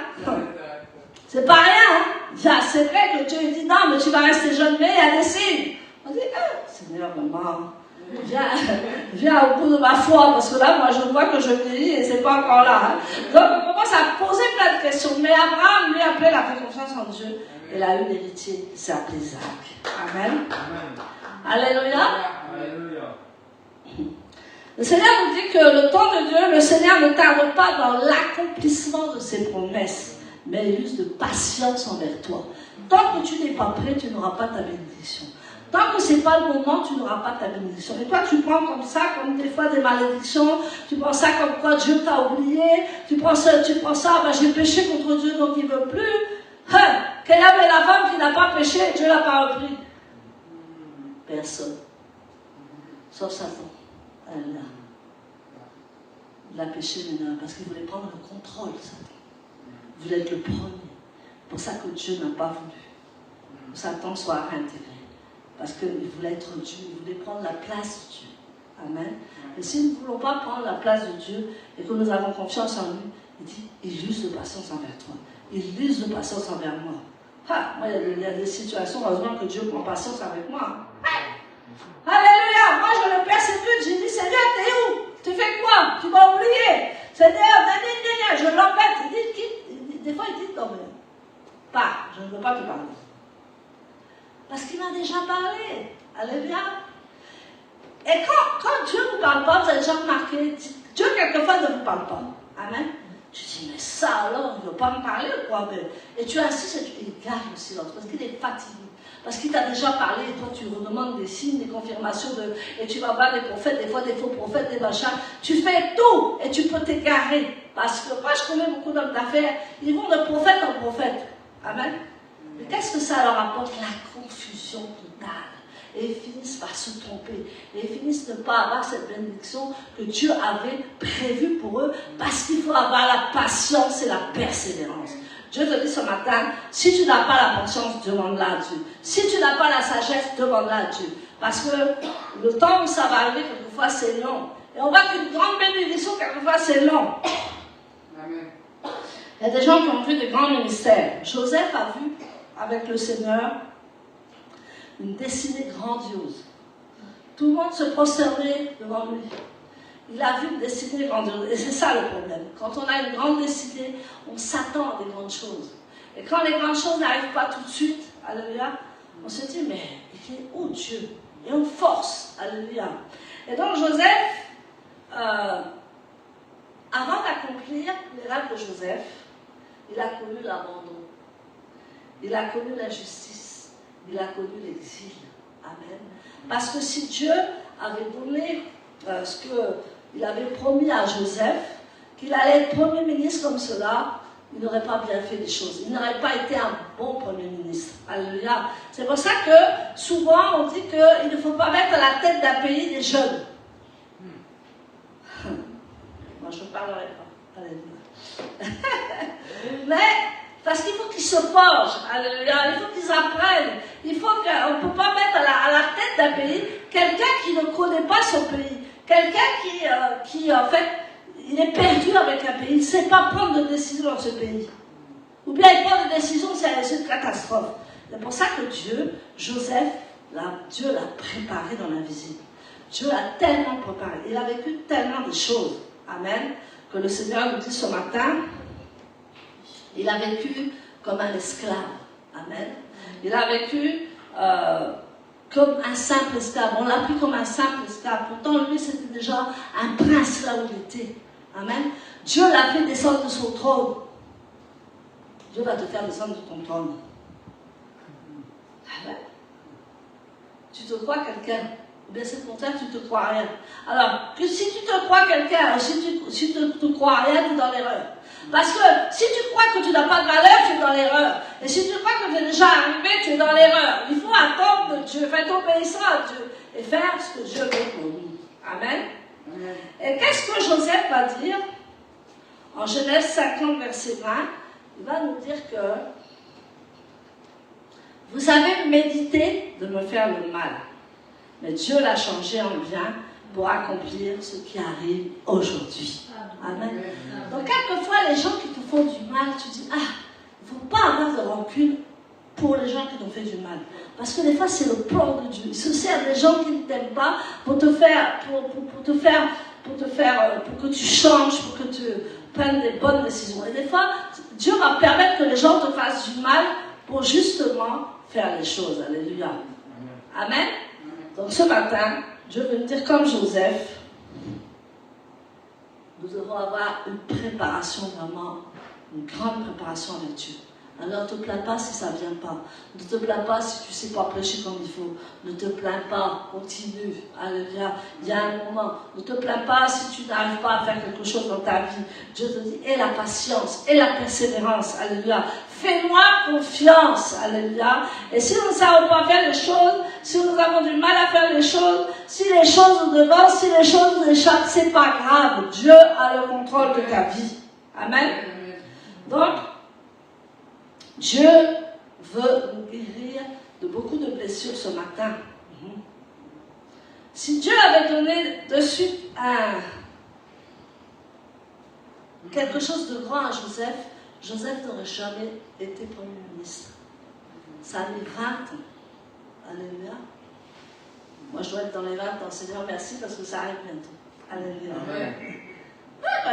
c'est pas rien. Hein. C'est vrai que Dieu dit non, mais tu vas rester jeune, mais il y a des signes. On dit, Seigneur, maman, viens au bout de ma foi, parce que là, moi, je vois que je vieillis et c'est pas encore là. Hein. Donc, on commence à poser plein de questions. Mais Abraham, lui, après, il a fait confiance en Dieu. Il a eu un héritier qui s'appelait Isaac. Amen. Alléluia. Alléluia. Le Seigneur nous dit que le temps de Dieu, le Seigneur ne tarde pas dans l'accomplissement de ses promesses, mais il use de patience envers toi. Tant que tu n'es pas prêt, tu n'auras pas ta bénédiction. Tant que ce n'est pas le moment, tu n'auras pas ta bénédiction. Et toi, tu prends comme ça, comme des fois des malédictions, tu prends ça comme quoi Dieu t'a oublié, tu prends ça, ben, j'ai péché contre Dieu, donc il ne veut plus. Hein, quelle avait la femme qui n'a pas péché, Dieu ne l'a pas repris? Personne. Sauf Satan. Il a péché maintenant parce qu'il voulait prendre le contrôle, Satan. Il voulait être le premier. C'est pour ça que Dieu n'a pas voulu que Satan soit réintégré. Parce qu'il voulait être Dieu, il voulait prendre la place de Dieu. Amen. Et si nous ne voulons pas prendre la place de Dieu et que nous avons confiance en lui, il dit, il use de patience envers toi. Il use de patience envers moi. Moi, il y a des situations, heureusement que Dieu prend patience avec moi. Alléluia. Moi, je le persécute. J'ai dit, Seigneur, t'es où? Tu fais quoi? Tu m'as oublié. Seigneur, je l'embête. Il dit, des fois, il dit, non, mais pas, je ne veux pas te parler. Parce qu'il m'a déjà parlé. Alléluia. Et quand Dieu ne vous parle pas, vous avez déjà remarqué, Dieu quelquefois ne vous parle pas. Amen. Tu dis, mais ça alors, il ne veut pas me parler ou quoi? Et tu insistes et tu gardes le silence parce qu'il est fatigué. Parce qu'il t'a déjà parlé et toi tu redemandes des signes, des confirmations et tu vas voir des prophètes, des fois des faux prophètes, des machins. Tu fais tout et tu peux t'égarer. Parce que moi je connais beaucoup d'hommes d'affaires, ils vont de prophète en prophète. Amen. Mais qu'est-ce que ça leur apporte? La confusion totale. Et ils finissent par se tromper. Et ils finissent de ne pas avoir cette bénédiction que Dieu avait prévue pour eux. Parce qu'il faut avoir la patience et la persévérance. Dieu te dit ce matin, si tu n'as pas la patience, demande-la à Dieu. Si tu n'as pas la sagesse, demande-la à Dieu. Parce que le temps où ça va arriver, quelquefois c'est long. Et on voit qu'une grande bénédiction, quelquefois c'est long. Amen. Il y a des gens qui ont vu des grands ministères. Joseph a vu avec le Seigneur une destinée grandiose. Tout le monde se prosternait devant lui. Il a vu une destinée grandiose. Et c'est ça le problème. Quand on a une grande destinée, on s'attend à des grandes choses. Et quand les grandes choses n'arrivent pas tout de suite, alléluia, on se dit, mais il est où Dieu? Et on force, alléluia. Et donc Joseph, avant d'accomplir les rêves de Joseph, il a connu l'abandon. Il a connu l'injustice. Il a connu l'exil. Amen. Parce que si Dieu avait donné ce qu'il avait promis à Joseph, qu'il allait être premier ministre comme cela, il n'aurait pas bien fait les choses. Il n'aurait pas été un bon premier ministre. Alléluia. C'est pour ça que souvent on dit qu'il ne faut pas mettre à la tête d'un pays des jeunes. Moi je ne parlerai pas. Alléluia. Mais parce qu'il faut qu'ils se forgent. Alléluia. Il faut qu'ils apprennent. Il faut qu'on ne peut pas mettre à la tête d'un pays quelqu'un qui ne connaît pas son pays. Quelqu'un qui en fait, il est perdu avec un pays. Il ne sait pas prendre de décision dans ce pays. Ou bien il prend des décisions, c'est une catastrophe. C'est pour ça que Joseph, Dieu l'a préparé dans l'invisible. Dieu l'a tellement préparé. Il a vécu tellement de choses. Amen. Que le Seigneur nous dit ce matin, il a vécu comme un esclave. Amen. Il a vécu comme un simple esclave. On l'a pris comme un simple esclave. Pourtant, lui, c'était déjà un prince là où il était. Amen. Dieu l'a fait descendre de son trône. Dieu va te faire descendre de ton trône. Amen. Tu te crois quelqu'un? Ou bien c'est le contraire, tu ne te crois rien. Alors, que si tu te crois quelqu'un, si tu te crois rien, tu es dans l'erreur. Parce que si tu crois que tu n'as pas de valeur, tu es dans l'erreur. Et si tu crois que tu es déjà arrivé, tu es dans l'erreur. Il faut attendre de Dieu, faire obéissance à Dieu et faire ce que Dieu veut pour nous. Amen. Amen. Et qu'est-ce que Joseph va dire? En Genèse 50, verset 20, il va nous dire que vous avez médité de me faire le mal. Mais Dieu l'a changé en bien pour accomplir ce qui arrive aujourd'hui. Amen. Donc, quelquefois, les gens qui te font du mal, tu dis, ah, il ne faut pas avoir de rancune pour les gens qui t'ont fait du mal. Parce que des fois, c'est le plan de Dieu. Il se sert des gens qui ne t'aiment pas pour te faire, pour que tu changes, pour que tu prennes des bonnes décisions. Et des fois, Dieu va permettre que les gens te fassent du mal pour justement faire les choses. Alléluia. Amen. Donc ce matin, je veux dire comme Joseph, nous devons avoir une préparation vraiment, une grande préparation avec Dieu. Alors ne te plains pas si ça ne vient pas. Ne te plains pas si tu ne sais pas prêcher comme il faut. Ne te plains pas, continue. Alléluia. Il y a un moment. Ne te plains pas si tu n'arrives pas à faire quelque chose dans ta vie. Dieu te dit, aie la patience, aie la persévérance. Alléluia. Fais-moi confiance. Alléluia. Et si nous ne savons pas faire les choses, si nous avons du mal à faire les choses, si les choses nous devancent, si les choses nous échappent, ce n'est pas grave. Dieu a le contrôle de ta vie. Amen. Donc, Dieu veut nous guérir de beaucoup de blessures ce matin. Si Dieu avait donné de suite quelque chose de grand à Joseph, Joseph n'aurait jamais été Premier ministre. Ça a mis 20 ans. Alléluia. Moi, je dois être dans les 20 ans. Seigneur, merci parce que ça arrive bientôt. Alléluia. Amen.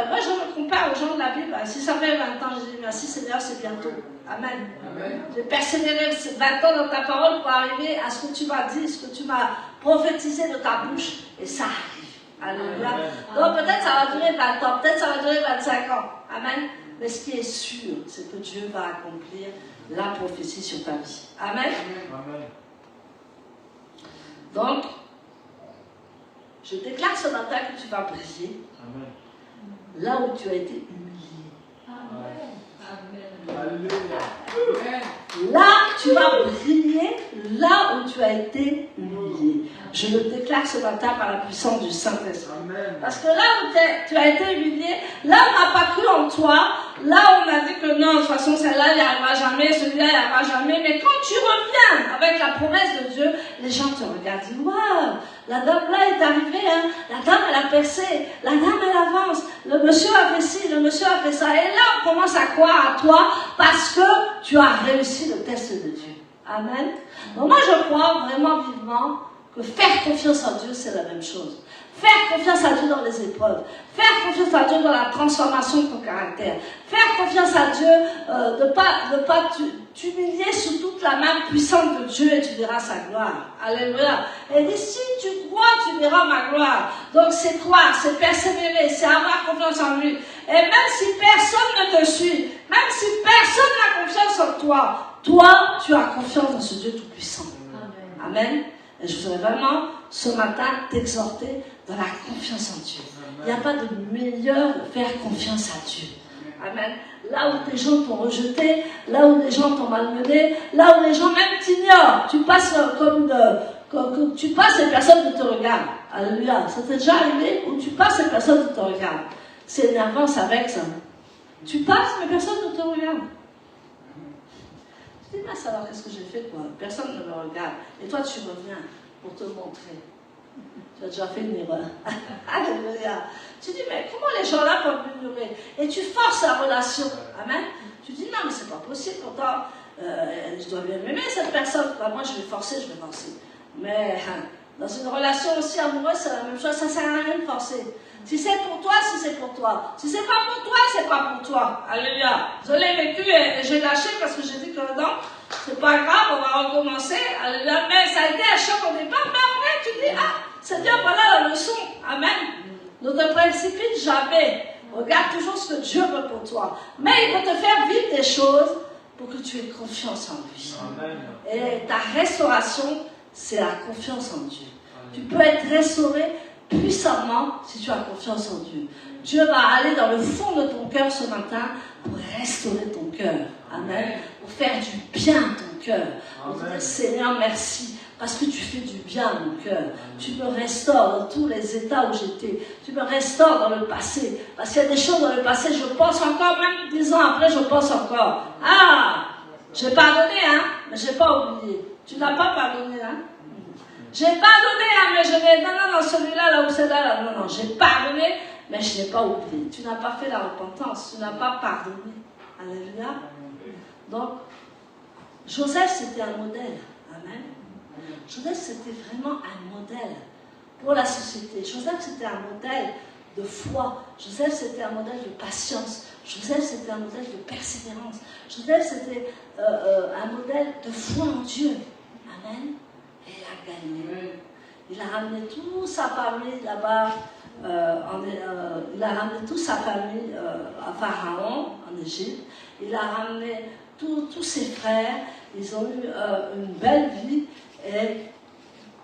Moi, je me compare aux gens de la Bible. Si ça fait 20 ans, je dis merci Seigneur, c'est bientôt. Amen. Amen. J'ai persévéré 20 ans dans ta parole pour arriver à ce que tu m'as dit, ce que tu m'as prophétisé de ta bouche. Et ça arrive. Alléluia. Donc peut-être ça va durer 20 ans, peut-être ça va durer 25 ans. Amen. Mais ce qui est sûr, c'est que Dieu va accomplir la prophétie sur ta vie. Amen. Amen. Donc, je déclare ce matin que tu vas briller. Amen. Là où tu as été humilié. Amen. Là, tu vas briller, là où tu as été humilié. Je le déclare ce matin par la puissance du Saint-Esprit. Parce que là où tu as été humilié, là où on n'a pas cru en toi, là où on a dit que non, de toute façon, celle-là, il n'y arrivera jamais, celui-là, il n'y arrivera jamais. Mais quand tu reviens avec la promesse de Dieu, les gens te regardent et disent, waouh, la dame là est arrivée, hein. La dame elle a percé, la dame elle avance, le monsieur a fait ci, le monsieur a fait ça. Et là, on commence à croire à toi parce que tu as réussi le test de Dieu. Amen. Donc moi, je crois vraiment vivement que faire confiance en Dieu, c'est la même chose. Faire confiance à Dieu dans les épreuves. Faire confiance à Dieu dans la transformation de ton caractère. Faire confiance à Dieu, de ne pas t'humilier sous toute la main puissante de Dieu et tu verras sa gloire. Alléluia. Et dit, si tu crois, tu verras ma gloire. Donc c'est croire, c'est persévérer, c'est avoir confiance en lui. Et même si personne ne te suit, même si personne n'a confiance en toi, toi, tu as confiance dans ce Dieu tout-puissant. Amen. Amen. Et je voudrais vraiment, ce matin, t'exhorter dans la confiance en Dieu. Il n'y a pas de meilleur de faire confiance à Dieu. Amen. Là où des gens t'ont rejeté, là où des gens t'ont malmené, là où les gens même t'ignorent, tu passes tu passes et personne ne te regarde. Alléluia. Ça t'est déjà arrivé où tu passes et personne ne te regarde. C'est énervant, ça vexe. Tu passes mais personne ne te regarde. Tu dis, mais alors qu'est-ce que j'ai fait quoi? Personne ne me regarde. Et toi tu reviens pour te montrer. Tu as déjà fait une erreur. Alléluia. Tu dis, mais comment les gens-là peuvent m'ignorer? Et tu forces la relation. Amen. Tu dis, non, mais c'est pas possible. Pourtant, je dois bien m'aimer cette personne. Moi, je vais forcer. Mais dans une relation aussi amoureuse, c'est la même chose. Ça ne sert à rien de forcer. Si c'est pour toi, si c'est pour toi. Si c'est pas pour toi, c'est pas pour toi. Alléluia. Je l'ai vécu et j'ai lâché parce que j'ai dit que non, c'est pas grave, on va recommencer. Alléluia. Mais ça a été un choc au départ. Mais après, tu dis, ah, Seigneur, voilà la leçon. Amen. Ne te précipite jamais. Regarde toujours ce que Dieu veut pour toi. Mais il peut te faire vivre des choses pour que tu aies confiance en lui. Amen. Et ta restauration, c'est la confiance en Dieu. Amen. Tu peux être restauré puissamment si tu as confiance en Dieu. Dieu va aller dans le fond de ton cœur ce matin pour restaurer ton cœur. Amen. Pour faire du bien à ton cœur. Pour dire, Seigneur, merci. Parce que tu fais du bien à mon cœur. Tu me restaures dans tous les états où j'étais. Tu me restaures dans le passé. Parce qu'il y a des choses dans le passé, je pense encore, même 10 ans après, je pense encore. Ah, j'ai pardonné, hein. mais je n'ai pas oublié. Tu n'as pas pardonné, hein? J'ai pardonné, hein, mais je n'ai... Non, celui-là, là où c'est là, non, j'ai pardonné, mais je n'ai pas oublié. Tu n'as pas fait la repentance, tu n'as pas pardonné. Alléluia. Donc, Joseph, c'était un modèle. Amen. Joseph, c'était vraiment un modèle pour la société. Joseph, c'était un modèle de foi. Joseph, c'était un modèle de patience. Joseph, c'était un modèle de persévérance. Joseph, c'était un modèle de foi en Dieu. Amen. Et il a gagné. Il a ramené toute sa famille là-bas. Il a ramené toute sa famille à Pharaon, en Égypte. Il a ramené tous ses frères. Ils ont eu une belle vie. Et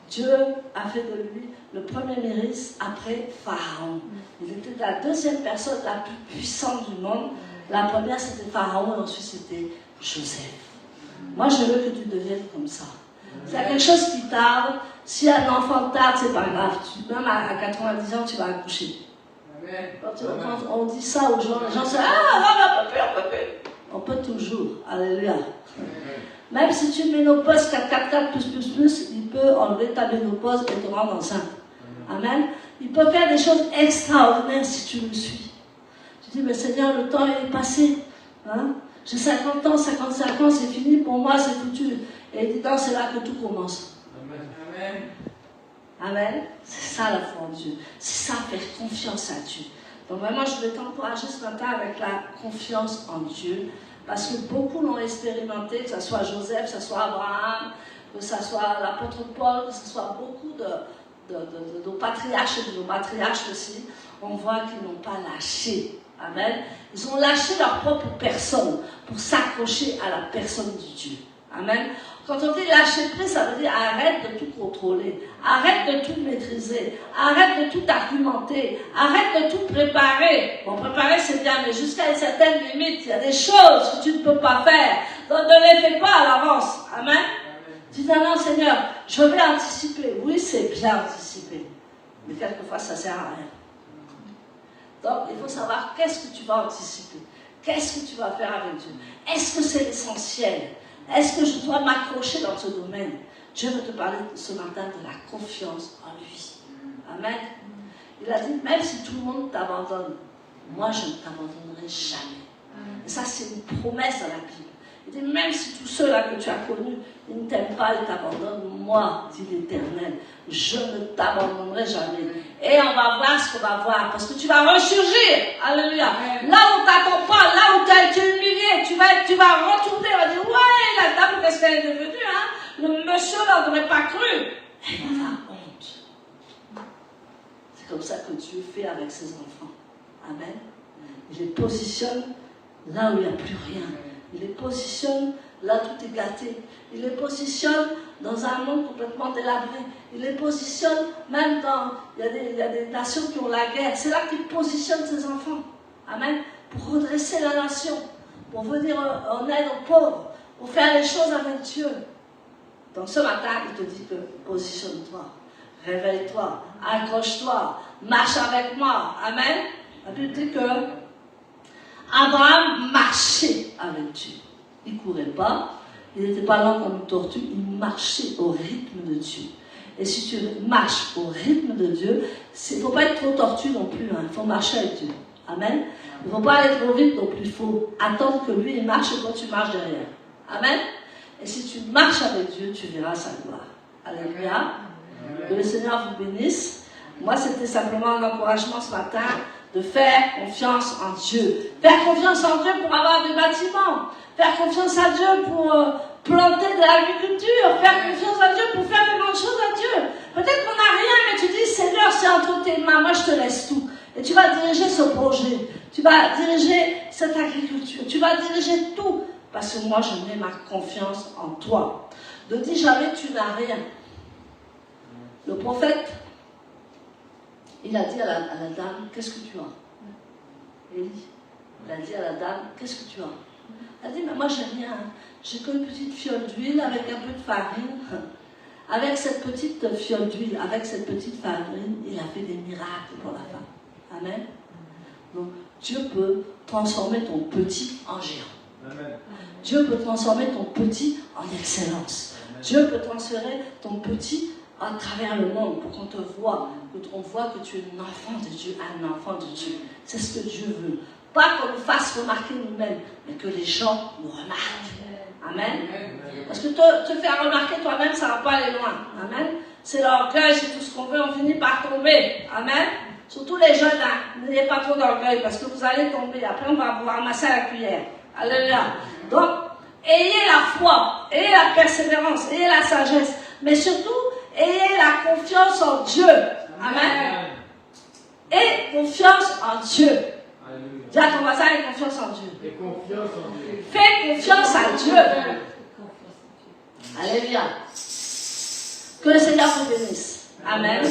Dieu a fait de lui le premier ministre après Pharaon. Il était la deuxième personne la plus puissante du monde. La première, c'était Pharaon, et ensuite, c'était Joseph. Moi, je veux que tu deviennes comme ça. S'il y a quelque chose qui tarde, si un enfant tarde, c'est pas grave. Même à 90 ans, tu vas accoucher. Quand on dit ça aux gens, les gens se disent ah, on peut plus. On peut toujours. Alléluia. Même si tu ménopauses 4, plus, il peut enlever ta ménopause et te rendre enceinte. Amen. Il peut faire des choses extraordinaires si tu le suis. Tu dis, mais Seigneur, le temps est passé. Hein? J'ai 50 ans, 55 ans, c'est fini, pour moi, c'est foutu. Et il dit, non, c'est là que tout commence. Amen. Amen. C'est ça la foi en Dieu. C'est ça, faire confiance à Dieu. Donc vraiment, je voulais t'encourager ce matin avec la confiance en Dieu. Parce que beaucoup l'ont expérimenté, que ce soit Joseph, que ce soit Abraham, que ce soit l'apôtre Paul, que ce soit beaucoup de nos patriarches et de nos matriarches aussi. On voit qu'ils n'ont pas lâché. Amen. Ils ont lâché leur propre personne pour s'accrocher à la personne de Dieu. Amen. Quand on dit lâcher prise, ça veut dire arrête de tout contrôler, arrête de tout maîtriser, arrête de tout argumenter, arrête de tout préparer. Bon, préparer c'est bien, mais jusqu'à une certaine limite, il y a des choses que tu ne peux pas faire. Donc ne les fais pas à l'avance. Amen. Dis non, Seigneur, je vais anticiper. Oui, c'est bien anticiper, mais quelquefois ça ne sert à rien. Donc il faut savoir qu'est-ce que tu vas anticiper, qu'est-ce que tu vas faire avec Dieu. Est-ce que c'est l'essentiel? Est-ce que je dois m'accrocher dans ce domaine? Dieu veut te parler ce matin de la confiance en lui. Amen. Il a dit, même si tout le monde t'abandonne, moi je ne t'abandonnerai jamais. Et ça c'est une promesse dans la Bible. Il dit, même si tous ceux-là que tu as connus, ils ne t'aiment pas, ils t'abandonnent, moi, dit l'Éternel, je ne t'abandonnerai jamais. Et on va voir ce qu'on va voir, parce que tu vas ressurgir. Alléluia. Là où on ne t'attend pas, là où tu as été humilié, tu vas retourner, on va dire, ouais, la dame, qu'est-ce qu'elle est devenue, hein? Le monsieur, là, on n'aurait pas cru. Elle va avoir honte. C'est comme ça que Dieu fait avec ses enfants. Amen. Il les positionne là où il n'y a plus rien. Il les positionne là tout est gâté. Il les positionne dans un monde complètement délabré. Il les positionne même dans... Il y a des nations qui ont la guerre. C'est là qu'il positionne ses enfants. Amen. Pour redresser la nation. Pour venir en aide aux pauvres. Pour faire les choses avec Dieu. Donc ce matin, il te dit que positionne-toi. Réveille-toi. Accroche-toi. Marche avec moi. Amen. La Bible dit que Abraham marchait avec Dieu. Il ne courait pas, il n'était pas lent comme une tortue, il marchait au rythme de Dieu. Et si tu marches au rythme de Dieu, il ne faut pas être trop tortue non plus, hein. Il faut marcher avec Dieu. Amen. Il ne faut pas aller trop vite non plus, il faut attendre que lui il marche et toi tu marches derrière. Amen. Et si tu marches avec Dieu, tu verras sa gloire. Alléluia. Que le Seigneur vous bénisse. Moi, c'était simplement un encouragement ce matin de faire confiance en Dieu. Faire confiance en Dieu pour avoir des bâtiments. Faire confiance à Dieu pour planter de l'agriculture. Faire confiance à Dieu pour faire de grandes choses à Dieu. Peut-être qu'on n'a rien, mais tu dis, Seigneur, c'est entre tes mains, moi je te laisse tout. Et tu vas diriger ce projet. Tu vas diriger cette agriculture. Tu vas diriger tout. Parce que moi, je mets ma confiance en toi. Ne dis jamais, tu n'as rien. Le prophète, il a dit à la dame, qu'est-ce que tu as? Élie, il a dit à la dame, qu'est-ce que tu as? Elle a dit, mais moi j'ai rien. J'ai qu'une petite fiole d'huile avec un peu de farine. Avec cette petite fiole d'huile, avec cette petite farine, il a fait des miracles pour la femme. Amen. Donc Dieu peut transformer ton petit en géant. Amen. Dieu peut transformer ton petit en excellence. Dieu peut transférer ton petit à travers le monde pour qu'on te voit, qu'on voit que tu es un enfant de Dieu, un enfant de Dieu. C'est ce que Dieu veut. Pas qu'on nous fasse remarquer nous-mêmes, mais que les gens nous remarquent. Amen. Parce que te faire remarquer toi-même, ça ne va pas aller loin. Amen. C'est l'orgueil, c'est tout ce qu'on veut, on finit par tomber. Amen. Surtout les jeunes, n'ayez pas trop d'orgueil parce que vous allez tomber. Après, on va vous ramasser à la cuillère. Alléluia. Donc, ayez la foi, ayez la persévérance, ayez la sagesse, mais surtout, ayez la confiance en Dieu. Amen. Et confiance en Dieu. Dis à ton voisin, aie confiance en Dieu. Et confiance en Dieu. Fais confiance à Dieu. Alléluia. Que le Seigneur vous bénisse. Amen.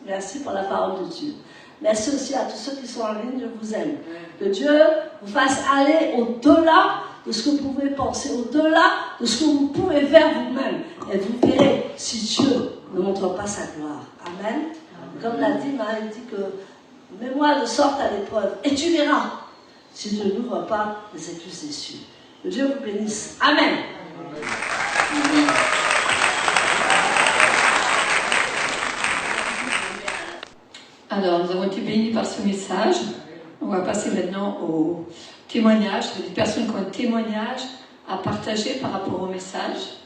Merci pour la parole de Dieu. Merci aussi à tous ceux qui sont en ligne, je vous aime. Que Dieu vous fasse aller au-delà de ce que vous pouvez penser, au-delà de ce que vous pouvez faire vous-même. Et vous verrez si Dieu ne montre pas sa gloire. Amen. Comme l'a dit, Marie dit que mets-moi de sorte à l'épreuve et tu verras si je n'ouvre pas les écluses des cieux. Que Dieu vous bénisse. Amen. Alors, nous avons été bénis par ce message. On va passer maintenant au témoignage. Il y a des personnes qui ont un témoignage à partager par rapport au message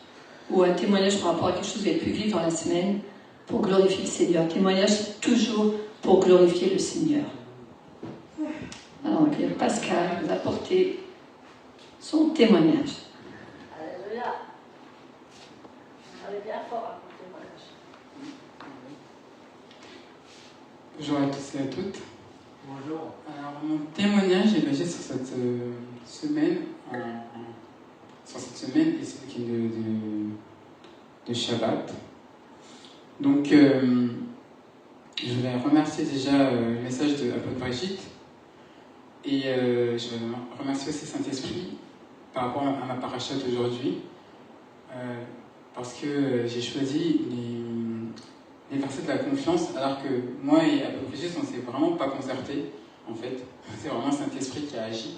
ou un témoignage par rapport à quelque chose que vous avez pu vivre dans la semaine pour glorifier le Seigneur. Un témoignage, c'est toujours pour glorifier le Seigneur. Alors, on va dire Pascal nous apporter son témoignage. Alléluia. Allez bien fort à ton témoignage. Bonjour à tous et à toutes. Bonjour. Alors, mon témoignage est basé sur cette semaine, et ce week-end de Shabbat. Donc, je voulais remercier déjà le message de l'apôtre Brigitte et je voulais remercier aussi Saint-Esprit par rapport à ma paracha d'aujourd'hui parce que j'ai choisi les versets de la confiance, alors que moi et l'apôtre Brigitte, on ne s'est vraiment pas concertés, en fait. C'est vraiment Saint-Esprit qui a agi.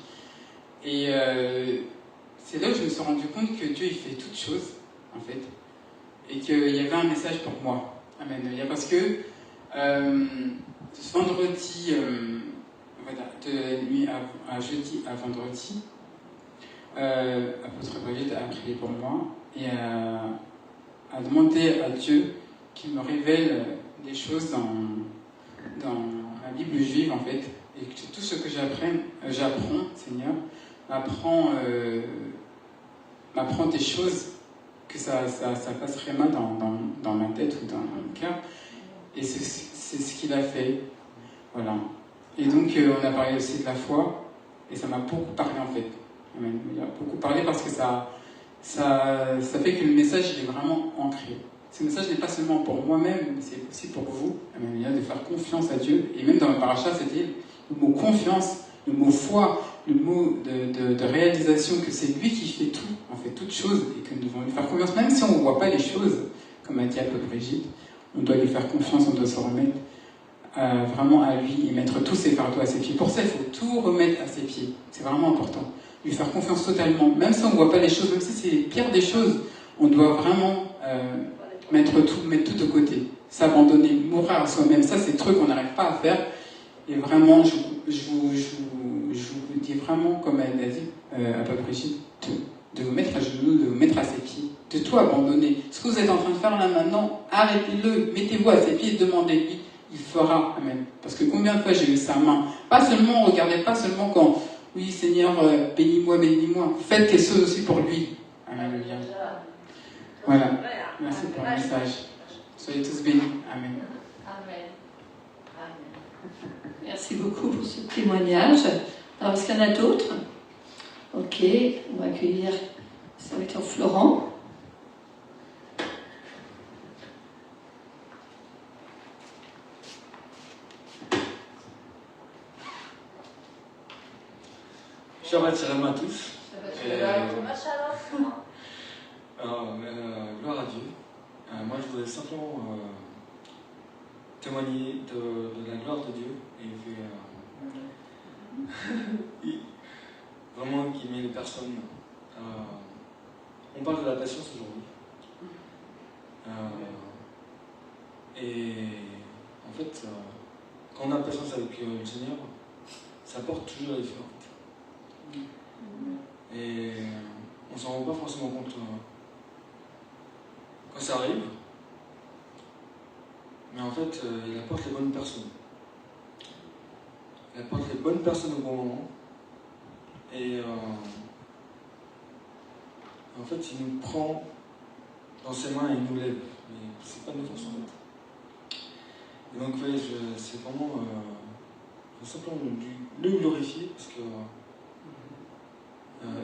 Et c'est là où je me suis rendu compte que Dieu, il fait toutes choses, en fait, et qu'il y avait un message pour moi. Amen. Parce que ce vendredi, de nuit à jeudi à vendredi, l'apôtre Brigitte a prié pour moi et a demandé à Dieu qu'il me révèle des choses dans ma Bible juive, en fait, et que tout ce que j'apprends, Seigneur, m'apprend des choses que ça passerait mal dans ma tête ou dans mon cœur. Et c'est ce qu'il a fait. Voilà. Et donc, on a parlé aussi de la foi, et ça m'a beaucoup parlé, en fait. Amen. Il a beaucoup parlé parce que ça fait que le message il est vraiment ancré. Ce message n'est pas seulement pour moi-même, mais c'est aussi pour vous. Amen. De faire confiance à Dieu. Et même dans le paracha, c'était le mot confiance, le mot foi, le mot de réalisation, que c'est lui qui fait tout, en fait, toutes choses, et que nous devons lui faire confiance. Même si on ne voit pas les choses, comme a dit l'apôtre Brigitte, on doit lui faire confiance, on doit se remettre vraiment à lui et mettre tous ses fardeaux à ses pieds. Pour ça, il faut tout remettre à ses pieds. C'est vraiment important. Lui faire confiance totalement. Même si on ne voit pas les choses, même si c'est les pires des choses, on doit vraiment mettre tout de côté. S'abandonner, mourir à soi-même. Ça, c'est des trucs qu'on n'arrive pas à faire. Et vraiment, je vous dis vraiment, comme elle a dit à Papa Brigitte, de vous mettre à genoux, de vous mettre à ses pieds, de tout abandonner. Ce que vous êtes en train de faire là maintenant, arrêtez-le, mettez-vous à ses pieds et demandez-lui. Il fera, amen. Parce que combien de fois j'ai eu sa main. Pas seulement, regardez pas seulement quand, oui Seigneur, bénis-moi, bénis-moi. Faites quelque chose aussi pour lui. Amen. Voilà. Merci pour le message. Soyez tous bénis. Amen. Amen. Amen. Merci beaucoup pour ce témoignage. Alors, est-ce qu'il y en a d'autres? Ok, on va accueillir serviteur Florent. Shabbat shalom à tous. Gloire à Dieu. Moi, je voudrais simplement témoigner de la gloire de Dieu. Et vraiment qui met les personnes. On parle de la patience aujourd'hui. Et en fait, quand on a patience avec le Seigneur, ça porte toujours la différence. Et on s'en rend pas forcément compte quand ça arrive. Mais en fait, il apporte les bonnes personnes. Il apporte les bonnes personnes au bon moment. Et en fait, il nous prend dans ses mains et il nous lève. Mais c'est pas de notre force en fait. Et donc, ouais, c'est vraiment simplement le glorifier parce que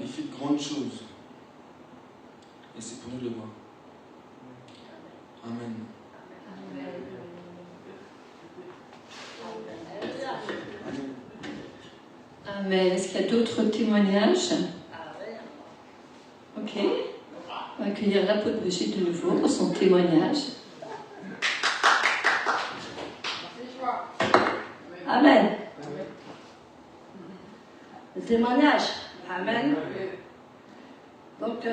il fait de grandes choses. Et c'est pour nous de le voir. Amen. Amen. Est-ce qu'il y a d'autres témoignages? Ok. On va accueillir l'apôtre Brigitte de nouveau pour son témoignage. Amen. Le témoignage. Amen. Donc,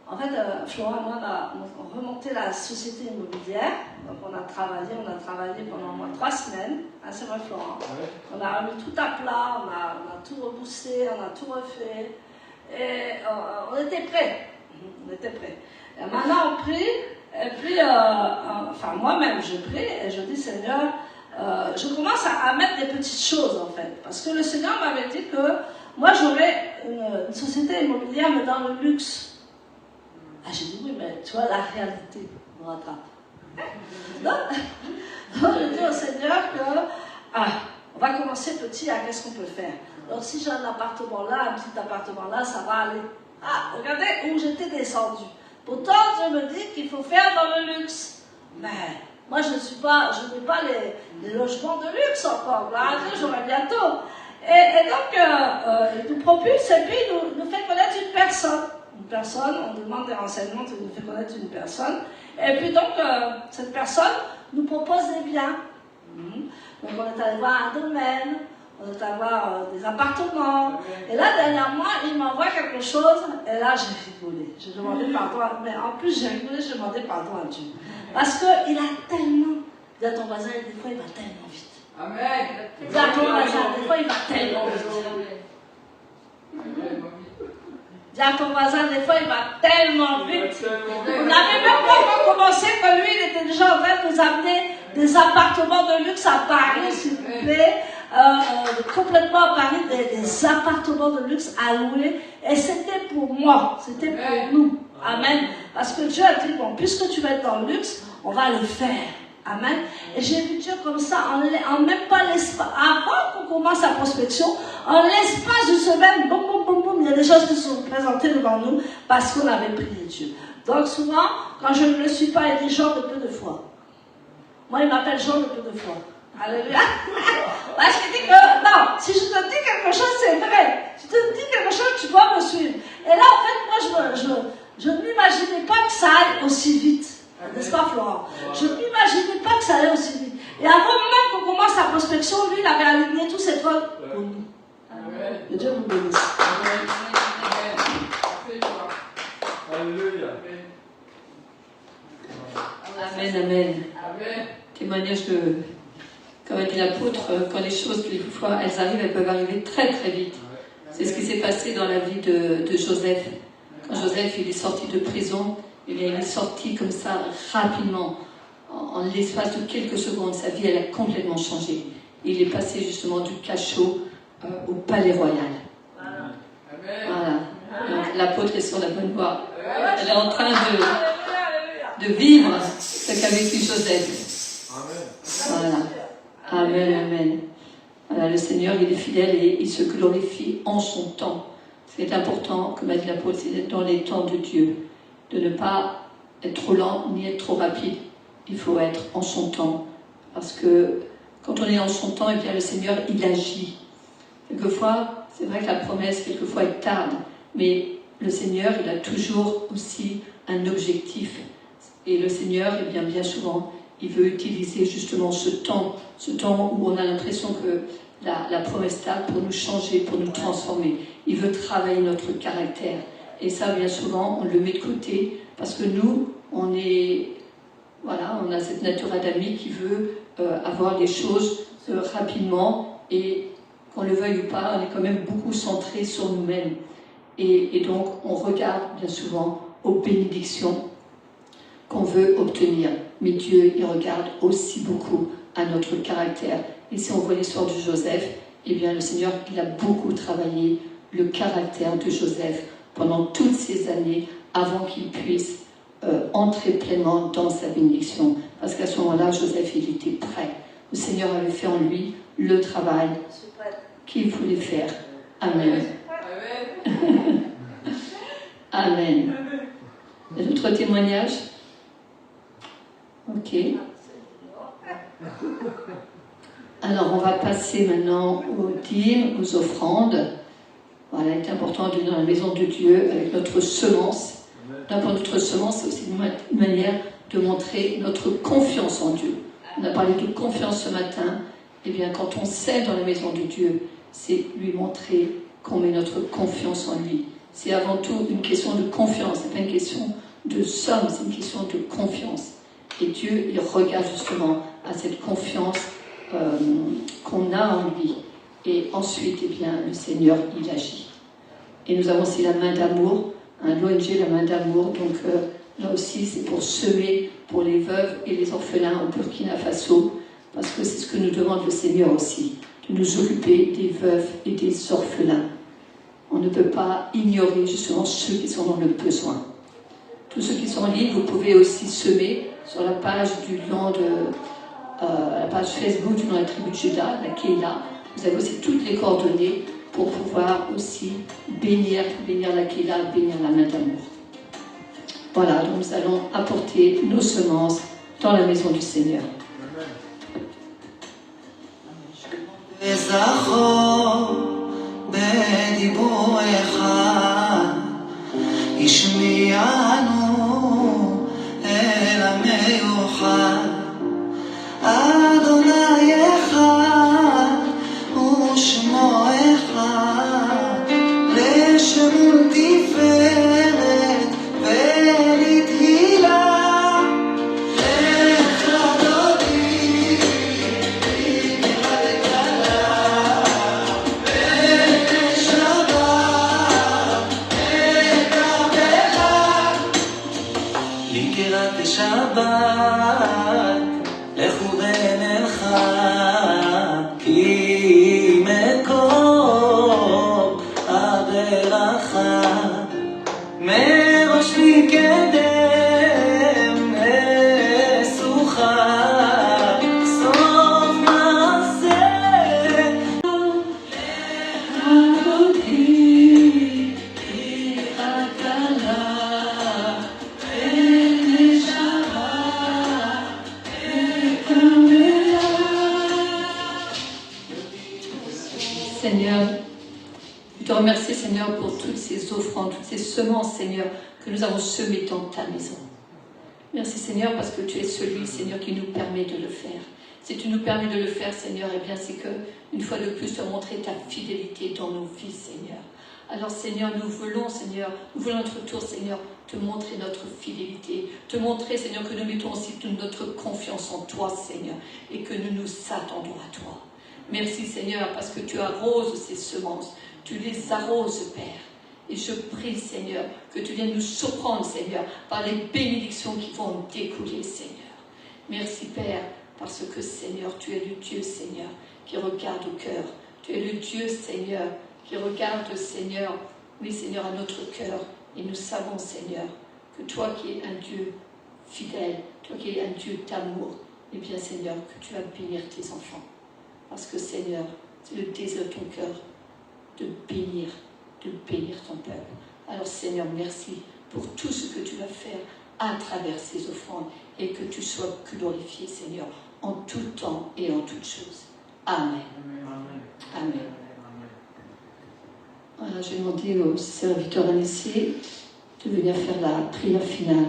en fait, Florent et moi, on a remonté la société immobilière. Donc, on a travaillé pendant au moins 3 semaines. Ah, c'est vrai, Florent. On a remis tout à plat, on a tout reboossé, on a tout refait. Et on était prêts. On était prêts. Et maintenant, on prie. Et puis, enfin, moi-même, je prie et je dis, Seigneur, je commence à mettre des petites choses, en fait. Parce que le Seigneur m'avait dit que moi, j'aurais une société immobilière, mais dans le luxe. Ah, j'ai dit, oui, mais tu vois, la réalité nous rattrape. Donc, je dis au Seigneur que, on va commencer petit, qu'est-ce qu'on peut faire? Donc, si j'ai un appartement là, un petit appartement là, ça va aller. Ah, regardez où j'étais descendue. Pourtant, je me dis qu'il faut faire dans le luxe. Mais moi, je n'ai pas les logements de luxe encore. Là, j'aurai bientôt. Et donc, il nous propulse et puis il nous fait connaître une personne. Une personne, on demande des renseignements, il nous fait connaître une personne. Et puis donc, cette personne nous propose des biens. Donc, on est allé voir un domaine, on est allé voir des appartements. Et là, dernièrement, il m'envoie quelque chose, et là, j'ai rigolé. J'ai demandé pardon, mais en plus, j'ai rigolé, j'ai demandé pardon à Dieu. Parce qu'il a tellement, dis à ton voisin, des fois, il va tellement vite. Amen. Dis à ton voisin, des fois, il va tellement vite. Dis à ton voisin, des fois, il va tellement vite. On n'avait même pas encore commencé, que lui, il était déjà en train de nous amener des appartements de luxe à Paris, s'il vous plaît. Complètement à Paris, des appartements de luxe à louer. Et c'était pour moi, c'était pour nous. Amen. Parce que Dieu a dit, bon, puisque tu vas être dans le luxe, on va le faire. Amen. Et j'ai vu Dieu comme ça, en même pas l'espace, avant qu'on commence la prospection, en l'espace d'une semaine, boum, boum, boum, boum, il y a des choses qui se sont présentées devant nous parce qu'on avait prié Dieu. Donc souvent, quand je ne le suis pas, il dit Jean de peu de foi. Moi, il m'appelle Jean de peu de foi. Alléluia. Parce qu'il dit que, non, si je te dis quelque chose, c'est vrai. Si je te dis quelque chose, tu dois me suivre. Et là, en fait, moi, je ne m'imaginais pas que ça aille aussi vite. N'est-ce pas, Florent? Je ne m'imaginais pas que ça allait aussi vite. Et avant même qu'on commence la prospection, lui, il avait aligné tous ses trucs pour nous. Que Dieu vous bénisse. Alléluia. Amen, amen. Témoignage de, comme a dit l'apôtre, quand les choses, quelquefois, elles peuvent arriver très très vite. C'est ce qui s'est passé dans la vie de Joseph. Quand Joseph il est sorti de prison, eh bien, il est sorti comme ça rapidement. En l'espace de quelques secondes, sa vie elle a complètement changé. Il est passé justement du cachot au palais royal. Voilà. Donc l'apôtre est sur la bonne voie. Elle est en train de vivre ce qu'a vécu Joseph. Voilà. Amen, amen. Voilà, le Seigneur, il est fidèle et il se glorifie en son temps. Ce qui est important, comme a dit l'apôtre, c'est d'être dans les temps de Dieu. De ne pas être trop lent ni être trop rapide. Il faut être en son temps. Parce que quand on est en son temps, eh bien, le Seigneur, il agit. Quelquefois, c'est vrai que la promesse, quelquefois, elle tarde. Mais le Seigneur, il a toujours aussi un objectif. Et le Seigneur, eh bien souvent, il veut utiliser justement ce temps où on a l'impression que la promesse table pour nous changer, pour nous transformer. Il veut travailler notre caractère. Et ça, bien souvent, on le met de côté parce que nous, on a cette nature adamique qui veut avoir les choses rapidement et qu'on le veuille ou pas, on est quand même beaucoup centré sur nous-mêmes. Et donc, on regarde bien souvent aux bénédictions qu'on veut obtenir. Mais Dieu, il regarde aussi beaucoup à notre caractère. Et si on voit l'histoire de Joseph, eh bien, le Seigneur, il a beaucoup travaillé le caractère de Joseph pendant toutes ces années avant qu'il puisse entrer pleinement dans sa bénédiction. Parce qu'à ce moment-là, Joseph, il était prêt. Le Seigneur avait fait en lui le travail qu'il voulait faire. Amen. Amen. Il y a d'autres témoignages? Ok. Alors, on va passer maintenant aux dîmes, aux offrandes. Voilà, il est important de venir dans la maison de Dieu avec notre semence. D'abord, notre semence, c'est aussi une manière de montrer notre confiance en Dieu. On a parlé de confiance ce matin. Eh bien, quand on sait dans la maison de Dieu, c'est lui montrer qu'on met notre confiance en lui. C'est avant tout une question de confiance, c'est pas une question de somme, c'est une question de confiance. Et Dieu, il regarde justement à cette confiance qu'on a en lui. Et ensuite, eh bien, le Seigneur, il agit. Et nous avons aussi la main d'amour, l'ONG, la main d'amour. Donc là aussi, c'est pour semer pour les veuves et les orphelins au Burkina Faso, parce que c'est ce que nous demande le Seigneur aussi, de nous occuper des veuves et des orphelins. On ne peut pas ignorer justement ceux qui sont dans le besoin. Tous ceux qui sont en ligne, vous pouvez aussi semer sur la page du lion la page Facebook du nom de la tribu de Juda, la Keïla. Vous avez aussi toutes les coordonnées pour pouvoir aussi bénir la Keïla, bénir la main d'amour. Voilà, donc nous allons apporter nos semences dans la maison du Seigneur. אדוני אחד ושמו אחד לשם תפארת ולתהילה לך אדוני לקראת כלה ושבת אקבלה לקראת שבת לכו ונלכה כי מקום הברכה מראש מקדם נסוכה סוף מעשה אותי הקלה Seigneur, je te remercie, Seigneur, pour toutes ces offrandes, toutes ces semences, Seigneur, que nous avons semées dans ta maison. Merci, Seigneur, parce que tu es celui, Seigneur, qui nous permet de le faire. Si tu nous permets de le faire, Seigneur, eh bien, c'est que, une fois de plus, te montrer ta fidélité dans nos vies, Seigneur. Alors, Seigneur, nous voulons à notre tour, Seigneur, te montrer notre fidélité, te montrer, Seigneur, que nous mettons aussi toute notre confiance en toi, Seigneur, et que nous nous attendons à toi. Merci, Seigneur, parce que tu arroses ces semences, tu les arroses, Père. Et je prie, Seigneur, que tu viennes nous surprendre, Seigneur, par les bénédictions qui vont découler, Seigneur. Merci, Père, parce que, Seigneur, tu es le Dieu, Seigneur, qui regarde au cœur. Tu es le Dieu, Seigneur, qui regarde, Seigneur, oui, Seigneur, à notre cœur. Et nous savons, Seigneur, que toi qui es un Dieu fidèle, toi qui es un Dieu d'amour, eh bien, Seigneur, que tu vas bénir tes enfants. Parce que, Seigneur, c'est le désir de ton cœur de bénir ton peuple. Alors, Seigneur, merci pour tout ce que tu vas faire à travers ces offrandes et que tu sois glorifié, Seigneur, en tout temps et en toutes choses. Amen. Amen. Voilà, je vais demander aux serviteurs initiés de venir faire la prière finale.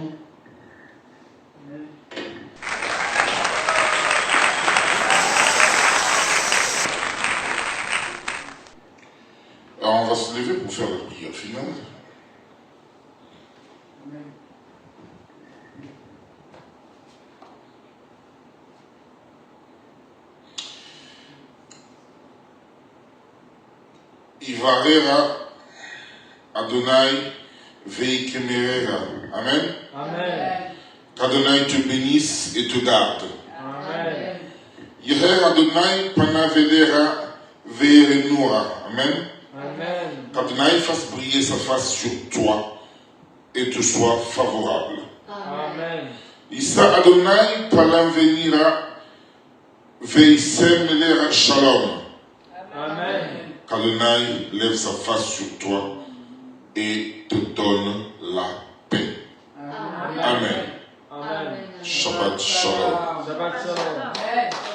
Ivarera Adonai Veikemerera. Amen. Amen. Qu'Adonai te bénisse et te garde. Amen. Yeher Adonai Panavelera Verenura. Amen. Amen. Qu'Adonai fasse briller sa face sur toi et te soit favorable. Amen. Issa Adonai Palanvenira Veisemelera Shalom. Amen. Qu'Adonai lève sa face sur toi et te donne la paix. Amen. Amen. Shabbat Shalom. Shabbat shalom.